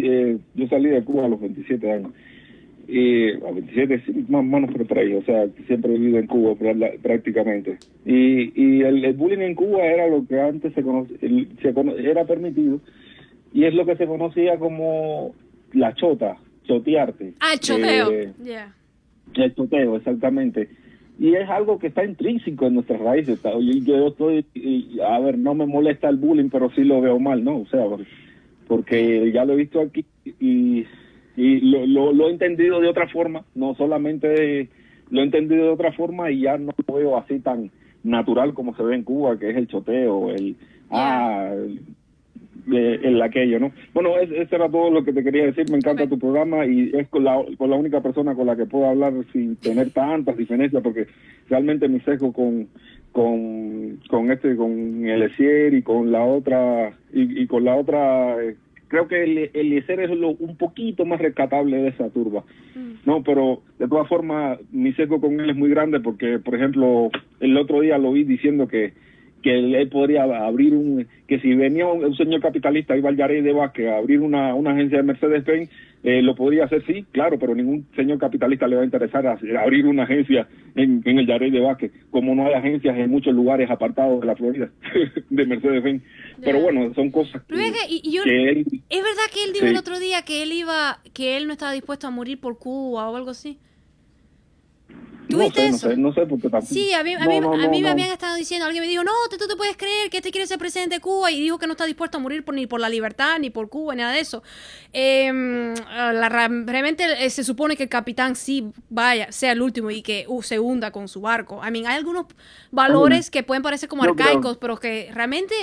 yo salí de Cuba a los 27 años. A 27, sí, más o menos por ahí, o sea, siempre he vivido en Cuba prácticamente. Y el bullying en Cuba era lo que antes era permitido, y es lo que se conocía como la chota, chotearte. Ah, el choteo. El choteo, exactamente. Y es algo que está intrínseco en nuestras raíces. Yo estoy, a ver, no me molesta el bullying, pero sí lo veo mal, ¿no? O sea, porque ya lo he visto aquí y lo he entendido de otra forma, no solamente lo he entendido de otra forma y ya no lo veo así tan natural como se ve en Cuba, que es el choteo, el aquello, ¿no? Bueno, eso era todo lo que te quería decir. Me encanta tu programa y es con la única persona con la que puedo hablar sin tener tantas diferencias, porque realmente mi sesgo con Eliezer y con la otra creo que Eliezer es un poquito más rescatable de esa turba. No, pero de todas formas mi sesgo con él es muy grande porque, por ejemplo, el otro día lo vi diciendo que él podría abrir que si venía un señor capitalista, iba al Yarey de Vázquez a abrir una agencia de Mercedes-Benz, lo podría hacer, sí, claro, pero ningún señor capitalista le va a interesar abrir una agencia en el Yarey de Vázquez, como no hay agencias en muchos lugares apartados de la Florida de Mercedes-Benz. Pero bueno, son cosas que él... ¿Es verdad que él dijo el otro día que él no estaba dispuesto a morir por Cuba o algo así? ¿Tuviste eso? No sé porque tampoco... Sí, a mí me habían estado diciendo, alguien me dijo, no, tú te puedes creer que quiere ser presidente de Cuba, y dijo que no está dispuesto a morir ni por la libertad, ni por Cuba, ni nada de eso. Realmente se supone que el capitán sí sea el último y que se hunda con su barco. Hay algunos valores que pueden parecer como arcaicos, pero que realmente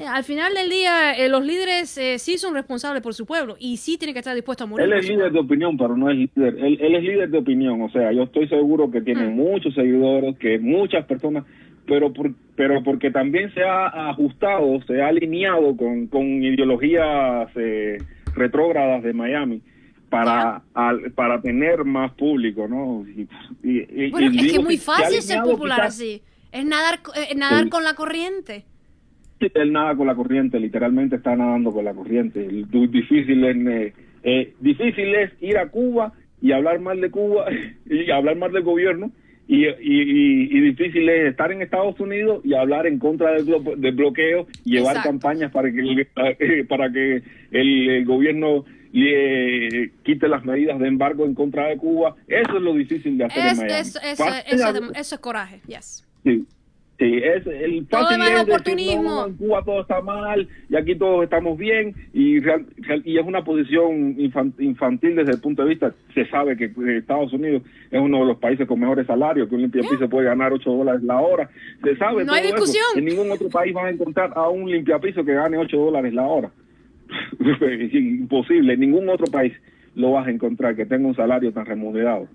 al final del día los líderes sí son responsables por su pueblo y sí tienen que estar dispuestos a morir. Él es líder de opinión, pero no es líder. Él es líder de opinión, o sea, yo estoy seguro que tiene muchos seguidores, que muchas personas, pero porque también se ha ajustado, se ha alineado con ideologías retrógradas de Miami para tener más público, ¿no? Bueno, es que es muy fácil ser popular así. Es nadar con la corriente. Él nada con la corriente, literalmente está nadando con la corriente. Difícil es ir a Cuba y hablar mal de Cuba y hablar mal del gobierno, y difícil es estar en Estados Unidos y hablar en contra del bloqueo y llevar campañas para que el gobierno quite las medidas de embargo en contra de Cuba. Eso es lo difícil de hacer en Miami. Eso es coraje, yes. Sí. Sí, es el fácil es decir, no, en Cuba todo está mal y aquí todos estamos bien, y es una posición infantil desde el punto de vista. Se sabe que Estados Unidos es uno de los países con mejores salarios, que un limpiapiso puede ganar $8 la hora. Se sabe, no hay discusión. En ningún otro país van a encontrar a un limpiapiso que gane $8 la hora. Es imposible, en ningún otro país lo vas a encontrar que tenga un salario tan remunerado.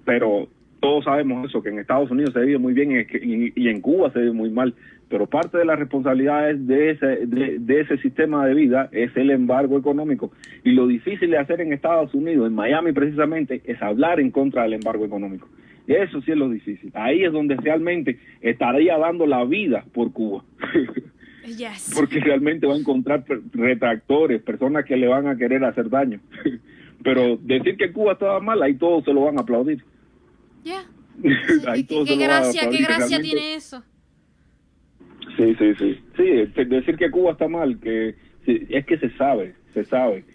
Pero todos sabemos eso, que en Estados Unidos se vive muy bien y en Cuba se vive muy mal, pero parte de las responsabilidades de ese sistema de vida es el embargo económico, y lo difícil de hacer en Estados Unidos, en Miami precisamente, es hablar en contra del embargo económico. Eso sí es lo difícil. Ahí es donde realmente estaría dando la vida por Cuba. Yes. Porque realmente va a encontrar retractores, personas que le van a querer hacer daño. Pero decir que Cuba estaba mal, ahí todos se lo van a aplaudir. Yeah. ¿Qué gracia tiene eso? Sí. Decir que Cuba está mal, es que se sabe.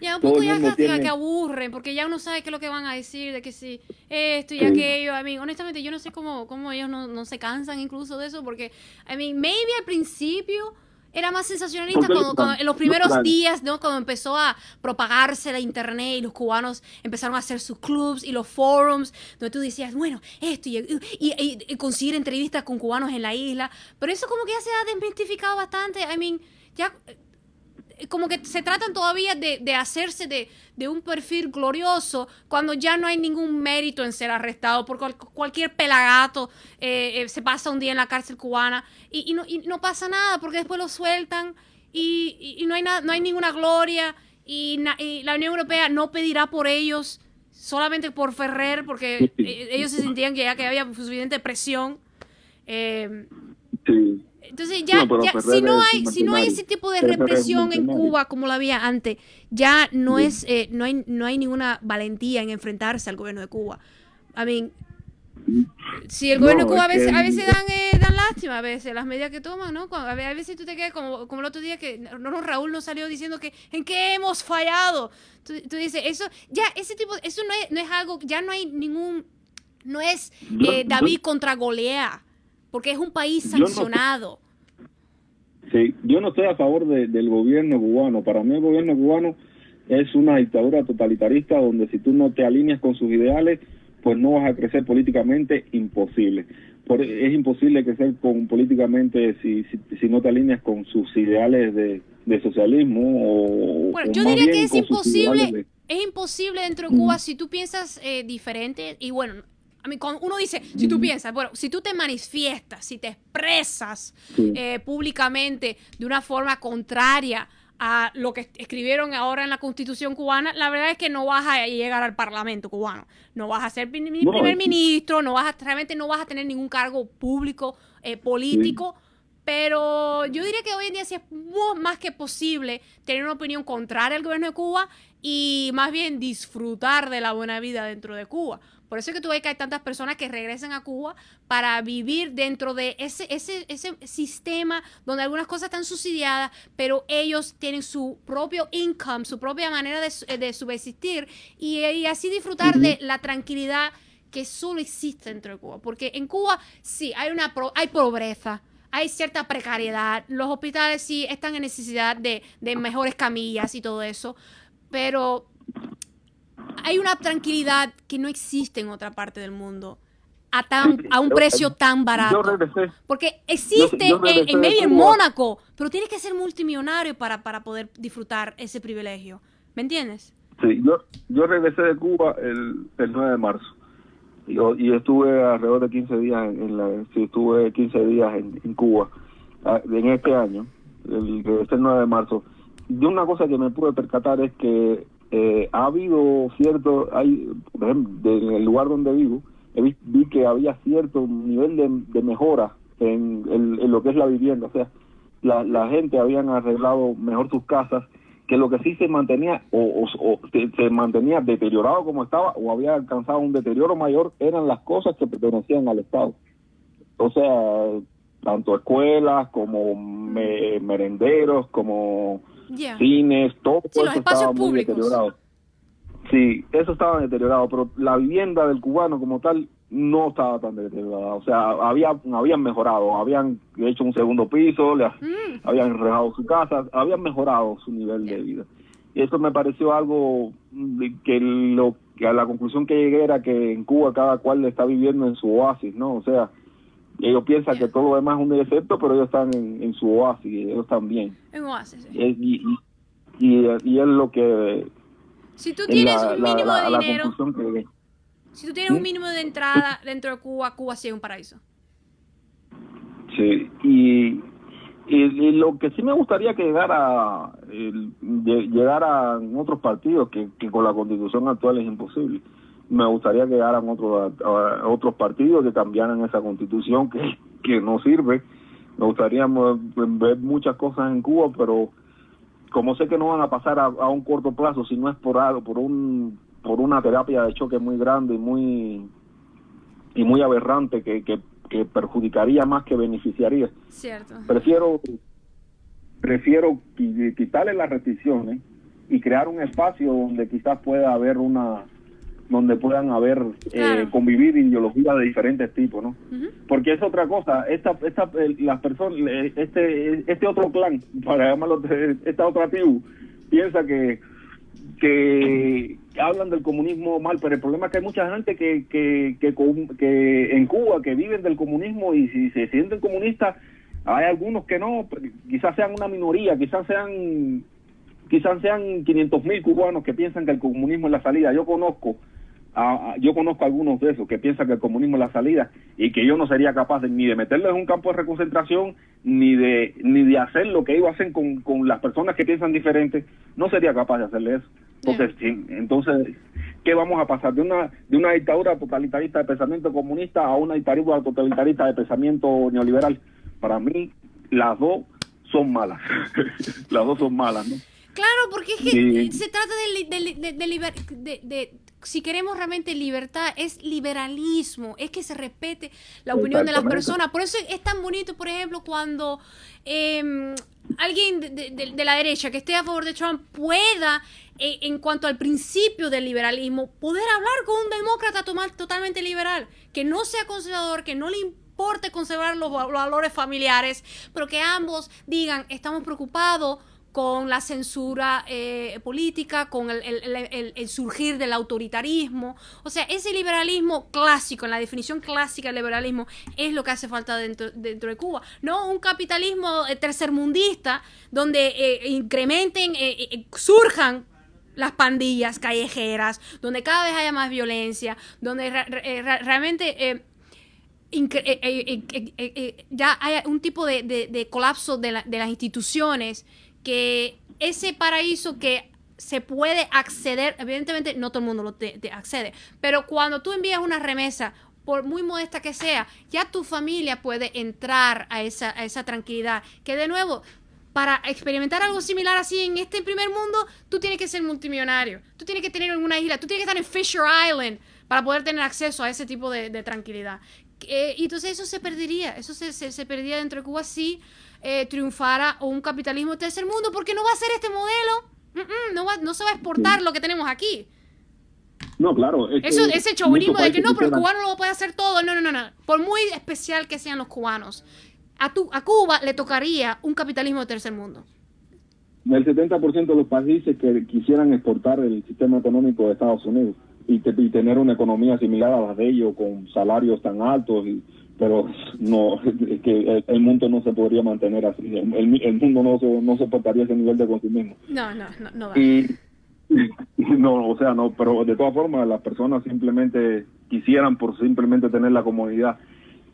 Ya un poco ya que aburren, porque ya uno sabe qué es lo que van a decir, de que si esto y aquello. Honestamente yo no sé cómo ellos no se cansan incluso de eso, porque maybe al principio era más sensacionalista cuando en los primeros días, ¿no? Cuando empezó a propagarse la internet y los cubanos empezaron a hacer sus clubs y los forums, donde tú decías, bueno, esto y conseguir entrevistas con cubanos en la isla. Pero eso como que ya se ha desmitificado bastante. Ya como que se tratan todavía de hacerse de un perfil glorioso cuando ya no hay ningún mérito en ser arrestado por cualquier pelagato. Se pasa un día en la cárcel cubana y no pasa nada porque después lo sueltan y no hay nada, no hay ninguna gloria y la Unión Europea no pedirá por ellos solamente por Ferrer porque ellos se sentían que había suficiente presión. Sí. Entonces si no hay ese tipo de represión en Cuba como la había antes, ya no hay ninguna valentía en enfrentarse al gobierno de Cuba. I mean, si el gobierno de Cuba a veces dan lástima, a veces las medidas que toman, ¿no? A veces tú te quedas como el otro día que Raúl nos salió diciendo que en qué hemos fallado. Tú dices, eso no es algo, ya no hay ningún, no es David contra Goliat. Porque es un país sancionado. Sí, yo no estoy a favor del gobierno cubano. Para mí el gobierno cubano es una dictadura totalitarista donde si tú no te alineas con sus ideales, pues no vas a crecer políticamente, imposible. Es imposible crecer políticamente si no te alineas con sus ideales de socialismo. Bueno, yo diría que es imposible, dentro de Cuba si tú piensas diferente y bueno... A mí, cuando uno dice, si tú piensas, bueno, si tú te manifiestas, si te expresas públicamente de una forma contraria a lo que escribieron ahora en la Constitución cubana, la verdad es que no vas a llegar al Parlamento cubano. No vas a ser primer ministro, realmente no vas a tener ningún cargo público, político. Pero yo diría que hoy en día sí es más que posible tener una opinión contraria al gobierno de Cuba y más bien disfrutar de la buena vida dentro de Cuba. Por eso es que tú ves que hay tantas personas que regresan a Cuba para vivir dentro de ese sistema donde algunas cosas están subsidiadas, pero ellos tienen su propio income, su propia manera de subsistir y así disfrutar de la tranquilidad que solo existe dentro de Cuba. Porque en Cuba sí hay pobreza, hay cierta precariedad, los hospitales sí están en necesidad de mejores camillas y todo eso, pero hay una tranquilidad que no existe en otra parte del mundo a un precio tan barato. Porque existe en medio en Mónaco, pero tienes que ser multimillonario para poder disfrutar ese privilegio. ¿Me entiendes? Sí, yo regresé de Cuba el 9 de marzo. Y estuve alrededor de 15 días estuve 15 días en Cuba en este año. Regresé el 9 de marzo. Y una cosa que me pude percatar es que ha habido por ejemplo, en el lugar donde vivo, vi que había cierto nivel de mejora en lo que es la vivienda. O sea, la gente habían arreglado mejor sus casas, que lo que sí se mantenía se mantenía deteriorado como estaba o había alcanzado un deterioro mayor eran las cosas que pertenecían al Estado. O sea, tanto escuelas como merenderos, como cines, todo eso estaba muy deteriorado. Sí, eso estaba deteriorado, pero la vivienda del cubano como tal no estaba tan deteriorada. O sea, habían mejorado, habían hecho un segundo piso, habían rejado su casa, habían mejorado su nivel de vida. Y eso me pareció algo que a la conclusión que llegué era que en Cuba cada cual está viviendo en su oasis, ¿no? O sea, ellos piensan que todo lo demás es un defecto, pero ellos están en su oasis, ellos están bien. En oasis, sí. Y es lo que... Si tú tienes un mínimo de dinero, si tú tienes un mínimo de entrada dentro de Cuba, Cuba sí es un paraíso. Sí, y lo que sí me gustaría que llegara en otros partidos, que con la Constitución actual es imposible. Me gustaría que llegaran otros partidos que cambiaran esa Constitución que no sirve. Me gustaría ver muchas cosas en Cuba, pero como sé que no van a pasar a un corto plazo, si no es por una terapia de choque muy grande y muy aberrante que perjudicaría más que beneficiaría. Cierto. Prefiero quitarle las restricciones y crear un espacio donde quizás pueda haber donde puedan convivir ideologías de diferentes tipos, ¿no? Porque es otra cosa, las personas, este otro clan, para llamarlo, esta otra tribu, piensa que hablan del comunismo mal, pero el problema es que hay mucha gente que en Cuba que viven del comunismo y si se sienten comunistas, hay algunos que no, quizás sean una minoría, quizás sean quizás sean 500.000 cubanos que piensan que el comunismo es la salida. Yo conozco algunos de esos que piensan que el comunismo es la salida y que yo no sería capaz ni de meterlos en un campo de reconcentración ni de hacer lo que ellos hacen con las personas que piensan diferente. No sería capaz de hacerle eso. Porque entonces, ¿qué vamos a pasar? De una dictadura totalitarista de pensamiento comunista a una dictadura totalitarista de pensamiento neoliberal. Para mí, las dos son malas. Las dos son malas, ¿no? Claro, porque es que se trata de si queremos realmente libertad, es liberalismo, es que se respete la opinión de las personas. Por eso es tan bonito, por ejemplo, cuando alguien de la derecha que esté a favor de Trump pueda, en cuanto al principio del liberalismo, poder hablar con un demócrata totalmente liberal, que no sea conservador, que no le importe conservar los valores familiares, pero que ambos digan, estamos preocupados con la censura política, con el surgir del autoritarismo. O sea, ese liberalismo clásico, en la definición clásica del liberalismo, es lo que hace falta dentro de Cuba. No un capitalismo tercermundista donde incrementen, surjan las pandillas callejeras, donde cada vez haya más violencia, donde realmente ya haya un tipo de colapso de las instituciones, que ese paraíso que se puede acceder, evidentemente no todo el mundo te accede, pero cuando tú envías una remesa, por muy modesta que sea, ya tu familia puede entrar a esa tranquilidad, que de nuevo, para experimentar algo similar así en este primer mundo, tú tienes que ser multimillonario, tú tienes que tener una isla, tú tienes que estar en Fisher Island para poder tener acceso a ese tipo de tranquilidad. Y entonces eso se perdería, se perdería dentro de Cuba si triunfara un capitalismo de tercer mundo, porque no va a ser este modelo, no se va a exportar lo que tenemos aquí. No, claro. Ese chauvinismo de que no, pero el cubano lo puede hacer todo, no. Por muy especial que sean los cubanos, a Cuba le tocaría un capitalismo de tercer mundo. El 70% de los países que quisieran exportar el sistema económico de Estados Unidos y tener una economía similar a la de ellos con salarios tan altos, pero no, es que el mundo no se podría mantener así, el mundo no soportaría ese nivel de consumismo. No va. No, o sea, no, pero de todas formas las personas simplemente quisieran por simplemente tener la comodidad.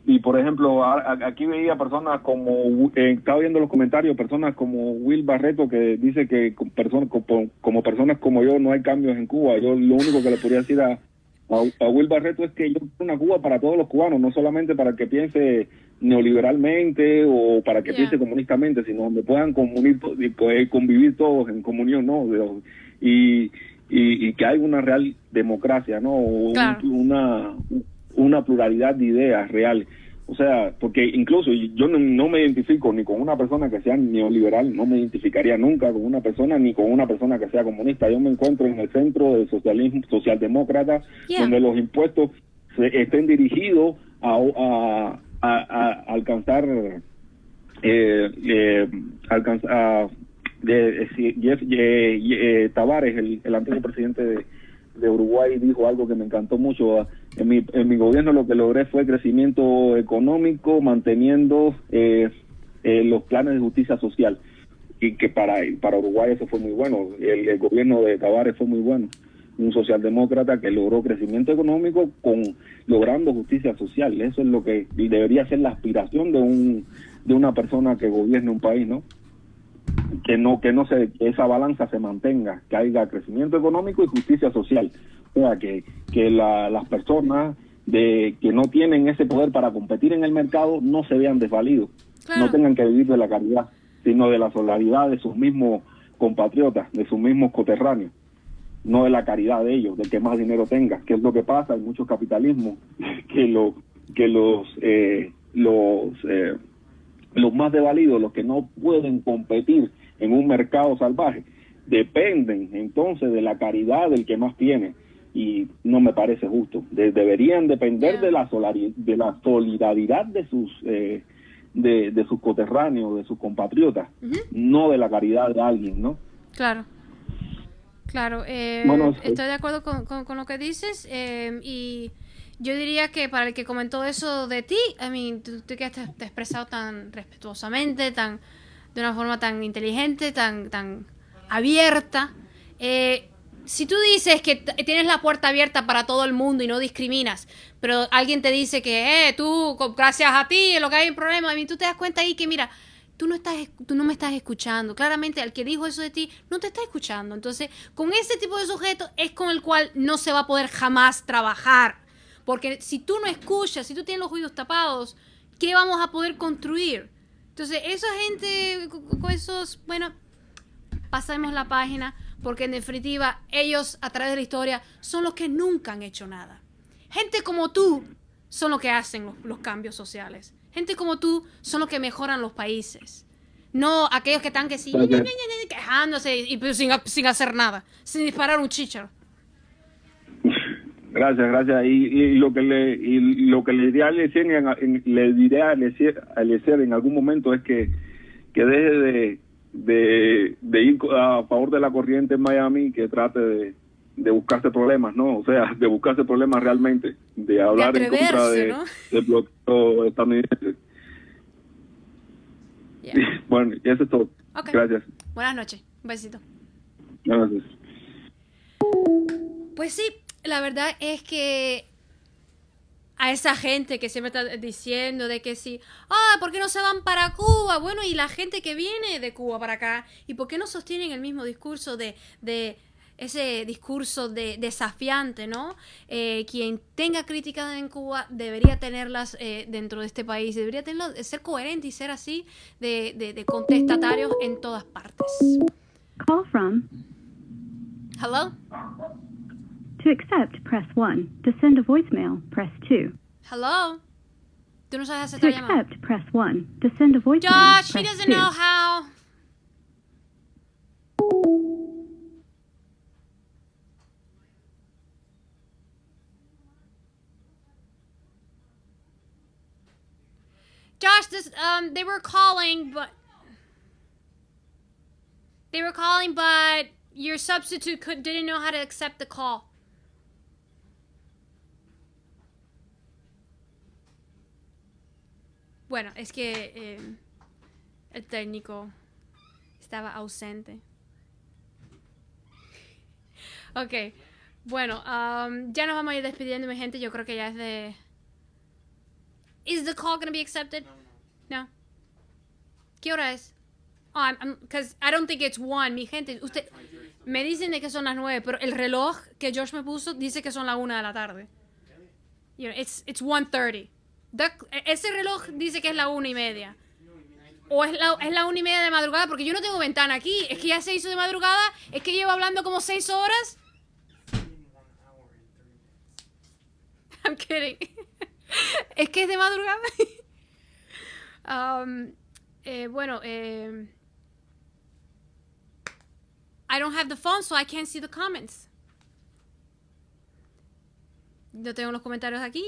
Y por ejemplo, aquí veía personas como, estaba viendo los comentarios, personas como Will Barreto, que dice que como personas como yo no hay cambios en Cuba. Yo lo único que le podría decir a Will Barreto es que yo quiero una Cuba para todos los cubanos, no solamente para el que piense neoliberalmente o para que piense comunistamente, sino donde puedan convivir todos en comunión, ¿no? Y que hay una real democracia, ¿no? Claro. Una pluralidad de ideas real. O sea, porque incluso yo no me identifico ni con una persona que sea neoliberal, no me identificaría nunca con una persona ni con una persona que sea comunista. Yo me encuentro en el centro del socialismo socialdemócrata, donde los impuestos estén dirigidos a alcanzar Tavares, el antiguo presidente de Uruguay, dijo algo que me encantó mucho. En mi gobierno lo que logré fue crecimiento económico, manteniendo los planes de justicia social, y que para Uruguay eso fue muy bueno. El gobierno de Tavares fue muy bueno, un socialdemócrata que logró crecimiento económico logrando justicia social. Eso es lo que debería ser la aspiración de una persona que gobierne un país, ¿no? Que esa balanza se mantenga, que haya crecimiento económico y justicia social. O sea, que las personas que no tienen ese poder para competir en el mercado no se vean desvalidos, claro. No tengan que vivir de la caridad, sino de la solidaridad de sus mismos compatriotas, de sus mismos coterráneos, no de la caridad de ellos, del que más dinero tenga, que es lo que pasa en muchos capitalismos, que los más desvalidos, los que no pueden competir en un mercado salvaje, dependen entonces de la caridad del que más tiene, y no me parece justo. Deberían depender de la solidaridad de sus coterráneos, de sus compatriotas, no de la caridad de alguien, ¿no? Claro. Bueno, estoy de acuerdo con lo que dices, y yo diría que para el que comentó eso de ti, tú que te has expresado tan respetuosamente, de una forma tan inteligente, tan abierta. Si tú dices que tienes la puerta abierta para todo el mundo y no discriminas, pero alguien te dice que tú, gracias a ti, lo que hay un problema, y tú te das cuenta ahí que, mira, tú no me estás escuchando. Claramente, el que dijo eso de ti no te está escuchando. Entonces, con ese tipo de sujeto es con el cual no se va a poder jamás trabajar. Porque si tú no escuchas, si tú tienes los oídos tapados, ¿qué vamos a poder construir? Entonces, esa gente con esos, bueno, pasemos la página, porque en definitiva, ellos a través de la historia son los que nunca han hecho nada. Gente como tú son los que hacen los cambios sociales. Gente como tú son los que mejoran los países. No aquellos que están que sí, quejándose y pero sin hacer nada, sin disparar un chícharo. Gracias. Y lo que le diré a Eliezer en algún momento es que deje de ir a favor de la corriente en Miami, que trate de buscarse problemas, ¿no? O sea, de buscarse problemas realmente, de hablar en contra ¿no? del bloqueo estadounidense. Yeah. Bueno, y eso es todo. Okay. Gracias. Buenas noches. Un besito. Gracias. Pues sí, la verdad es que a esa gente que siempre está diciendo de que sí, ¿por qué no se van para Cuba? Bueno, y la gente que viene de Cuba para acá, ¿y por qué no sostienen el mismo discurso de ese discurso desafiante, ¿no? Quien tenga críticas en Cuba debería tenerlas dentro de este país, debería ser coherente y ser así de contestatarios en todas partes. Call from. Hello? To accept, press 1. To send a voicemail, press 2. Hello? ¿Tú no sabes To aceptar llamadas? accept, press 1. To send a voicemail, Josh, he press doesn't 2. know how. Josh, they were calling, but your substitute didn't know how to accept the call. Bueno, es que el técnico estaba ausente. Ok, bueno, ya nos vamos a ir despidiendo, mi gente. Yo creo que ya es de... Is the call going to be accepted? No. ¿Qué hora es? Because I don't think it's 1. Mi gente, usted... Me dicen de que son las 9, pero el reloj que Josh me puso dice que son las 1 de la tarde. You know, it's 1:30. Ese reloj dice que es la 1:30. O es la 1:30 de madrugada, porque yo no tengo ventana aquí. Es que ya se hizo de madrugada. Es que llevo hablando como 6 horas. I'm kidding. Es que es de madrugada. Bueno, I don't have the phone, so I can't see the comments. Yo tengo los comentarios aquí.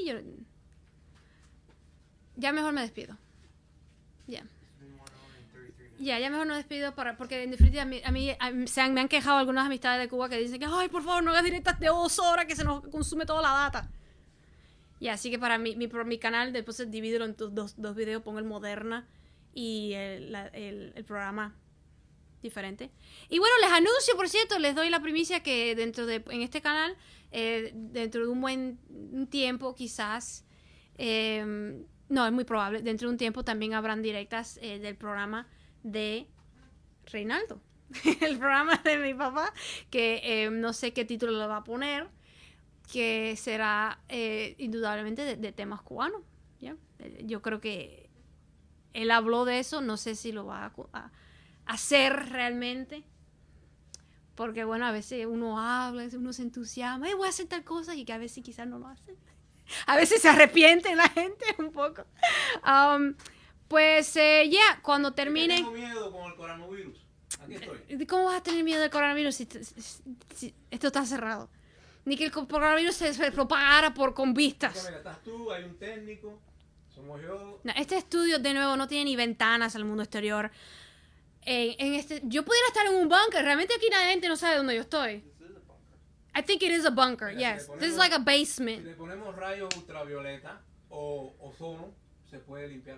Ya mejor me despido. Ya. Ya mejor no despido porque en definitiva a mí me han quejado algunas amistades de Cuba que dicen que ay, por favor, no hagas directas de 2 horas que se nos consume toda la data. Y así que para mi canal después dividirlo en dos videos, pongo el Moderna y el programa diferente. Y bueno, les anuncio, por cierto, les doy la primicia que en este canal, dentro de un buen tiempo quizás, no, es muy probable, dentro de un tiempo también habrán directas del programa de Reinaldo. El programa de mi papá, que no sé qué título le va a poner, que será indudablemente de temas cubanos. ¿Ya? Yo creo que él habló de eso, no sé si lo va a hacer realmente, porque bueno, a veces uno habla, uno se entusiasma, voy a hacer tal cosa, y que a veces quizás no lo hace. A veces se arrepiente la gente un poco. Pues cuando termine... Tengo miedo con el coronavirus. Aquí estoy. ¿Cómo vas a tener miedo del coronavirus si esto está cerrado? Ni que el coronavirus se propagara con vistas. Mira, estás tú, hay un técnico, somos yo. No, este estudio, de nuevo, no tiene ni ventanas al mundo exterior. Yo pudiera estar en un bunker. Realmente aquí la gente no sabe dónde yo estoy. I think it is a bunker, Mira, yes. si This is like a basement. Si le ponemos rayos ultravioleta o ozono, se puede limpiar con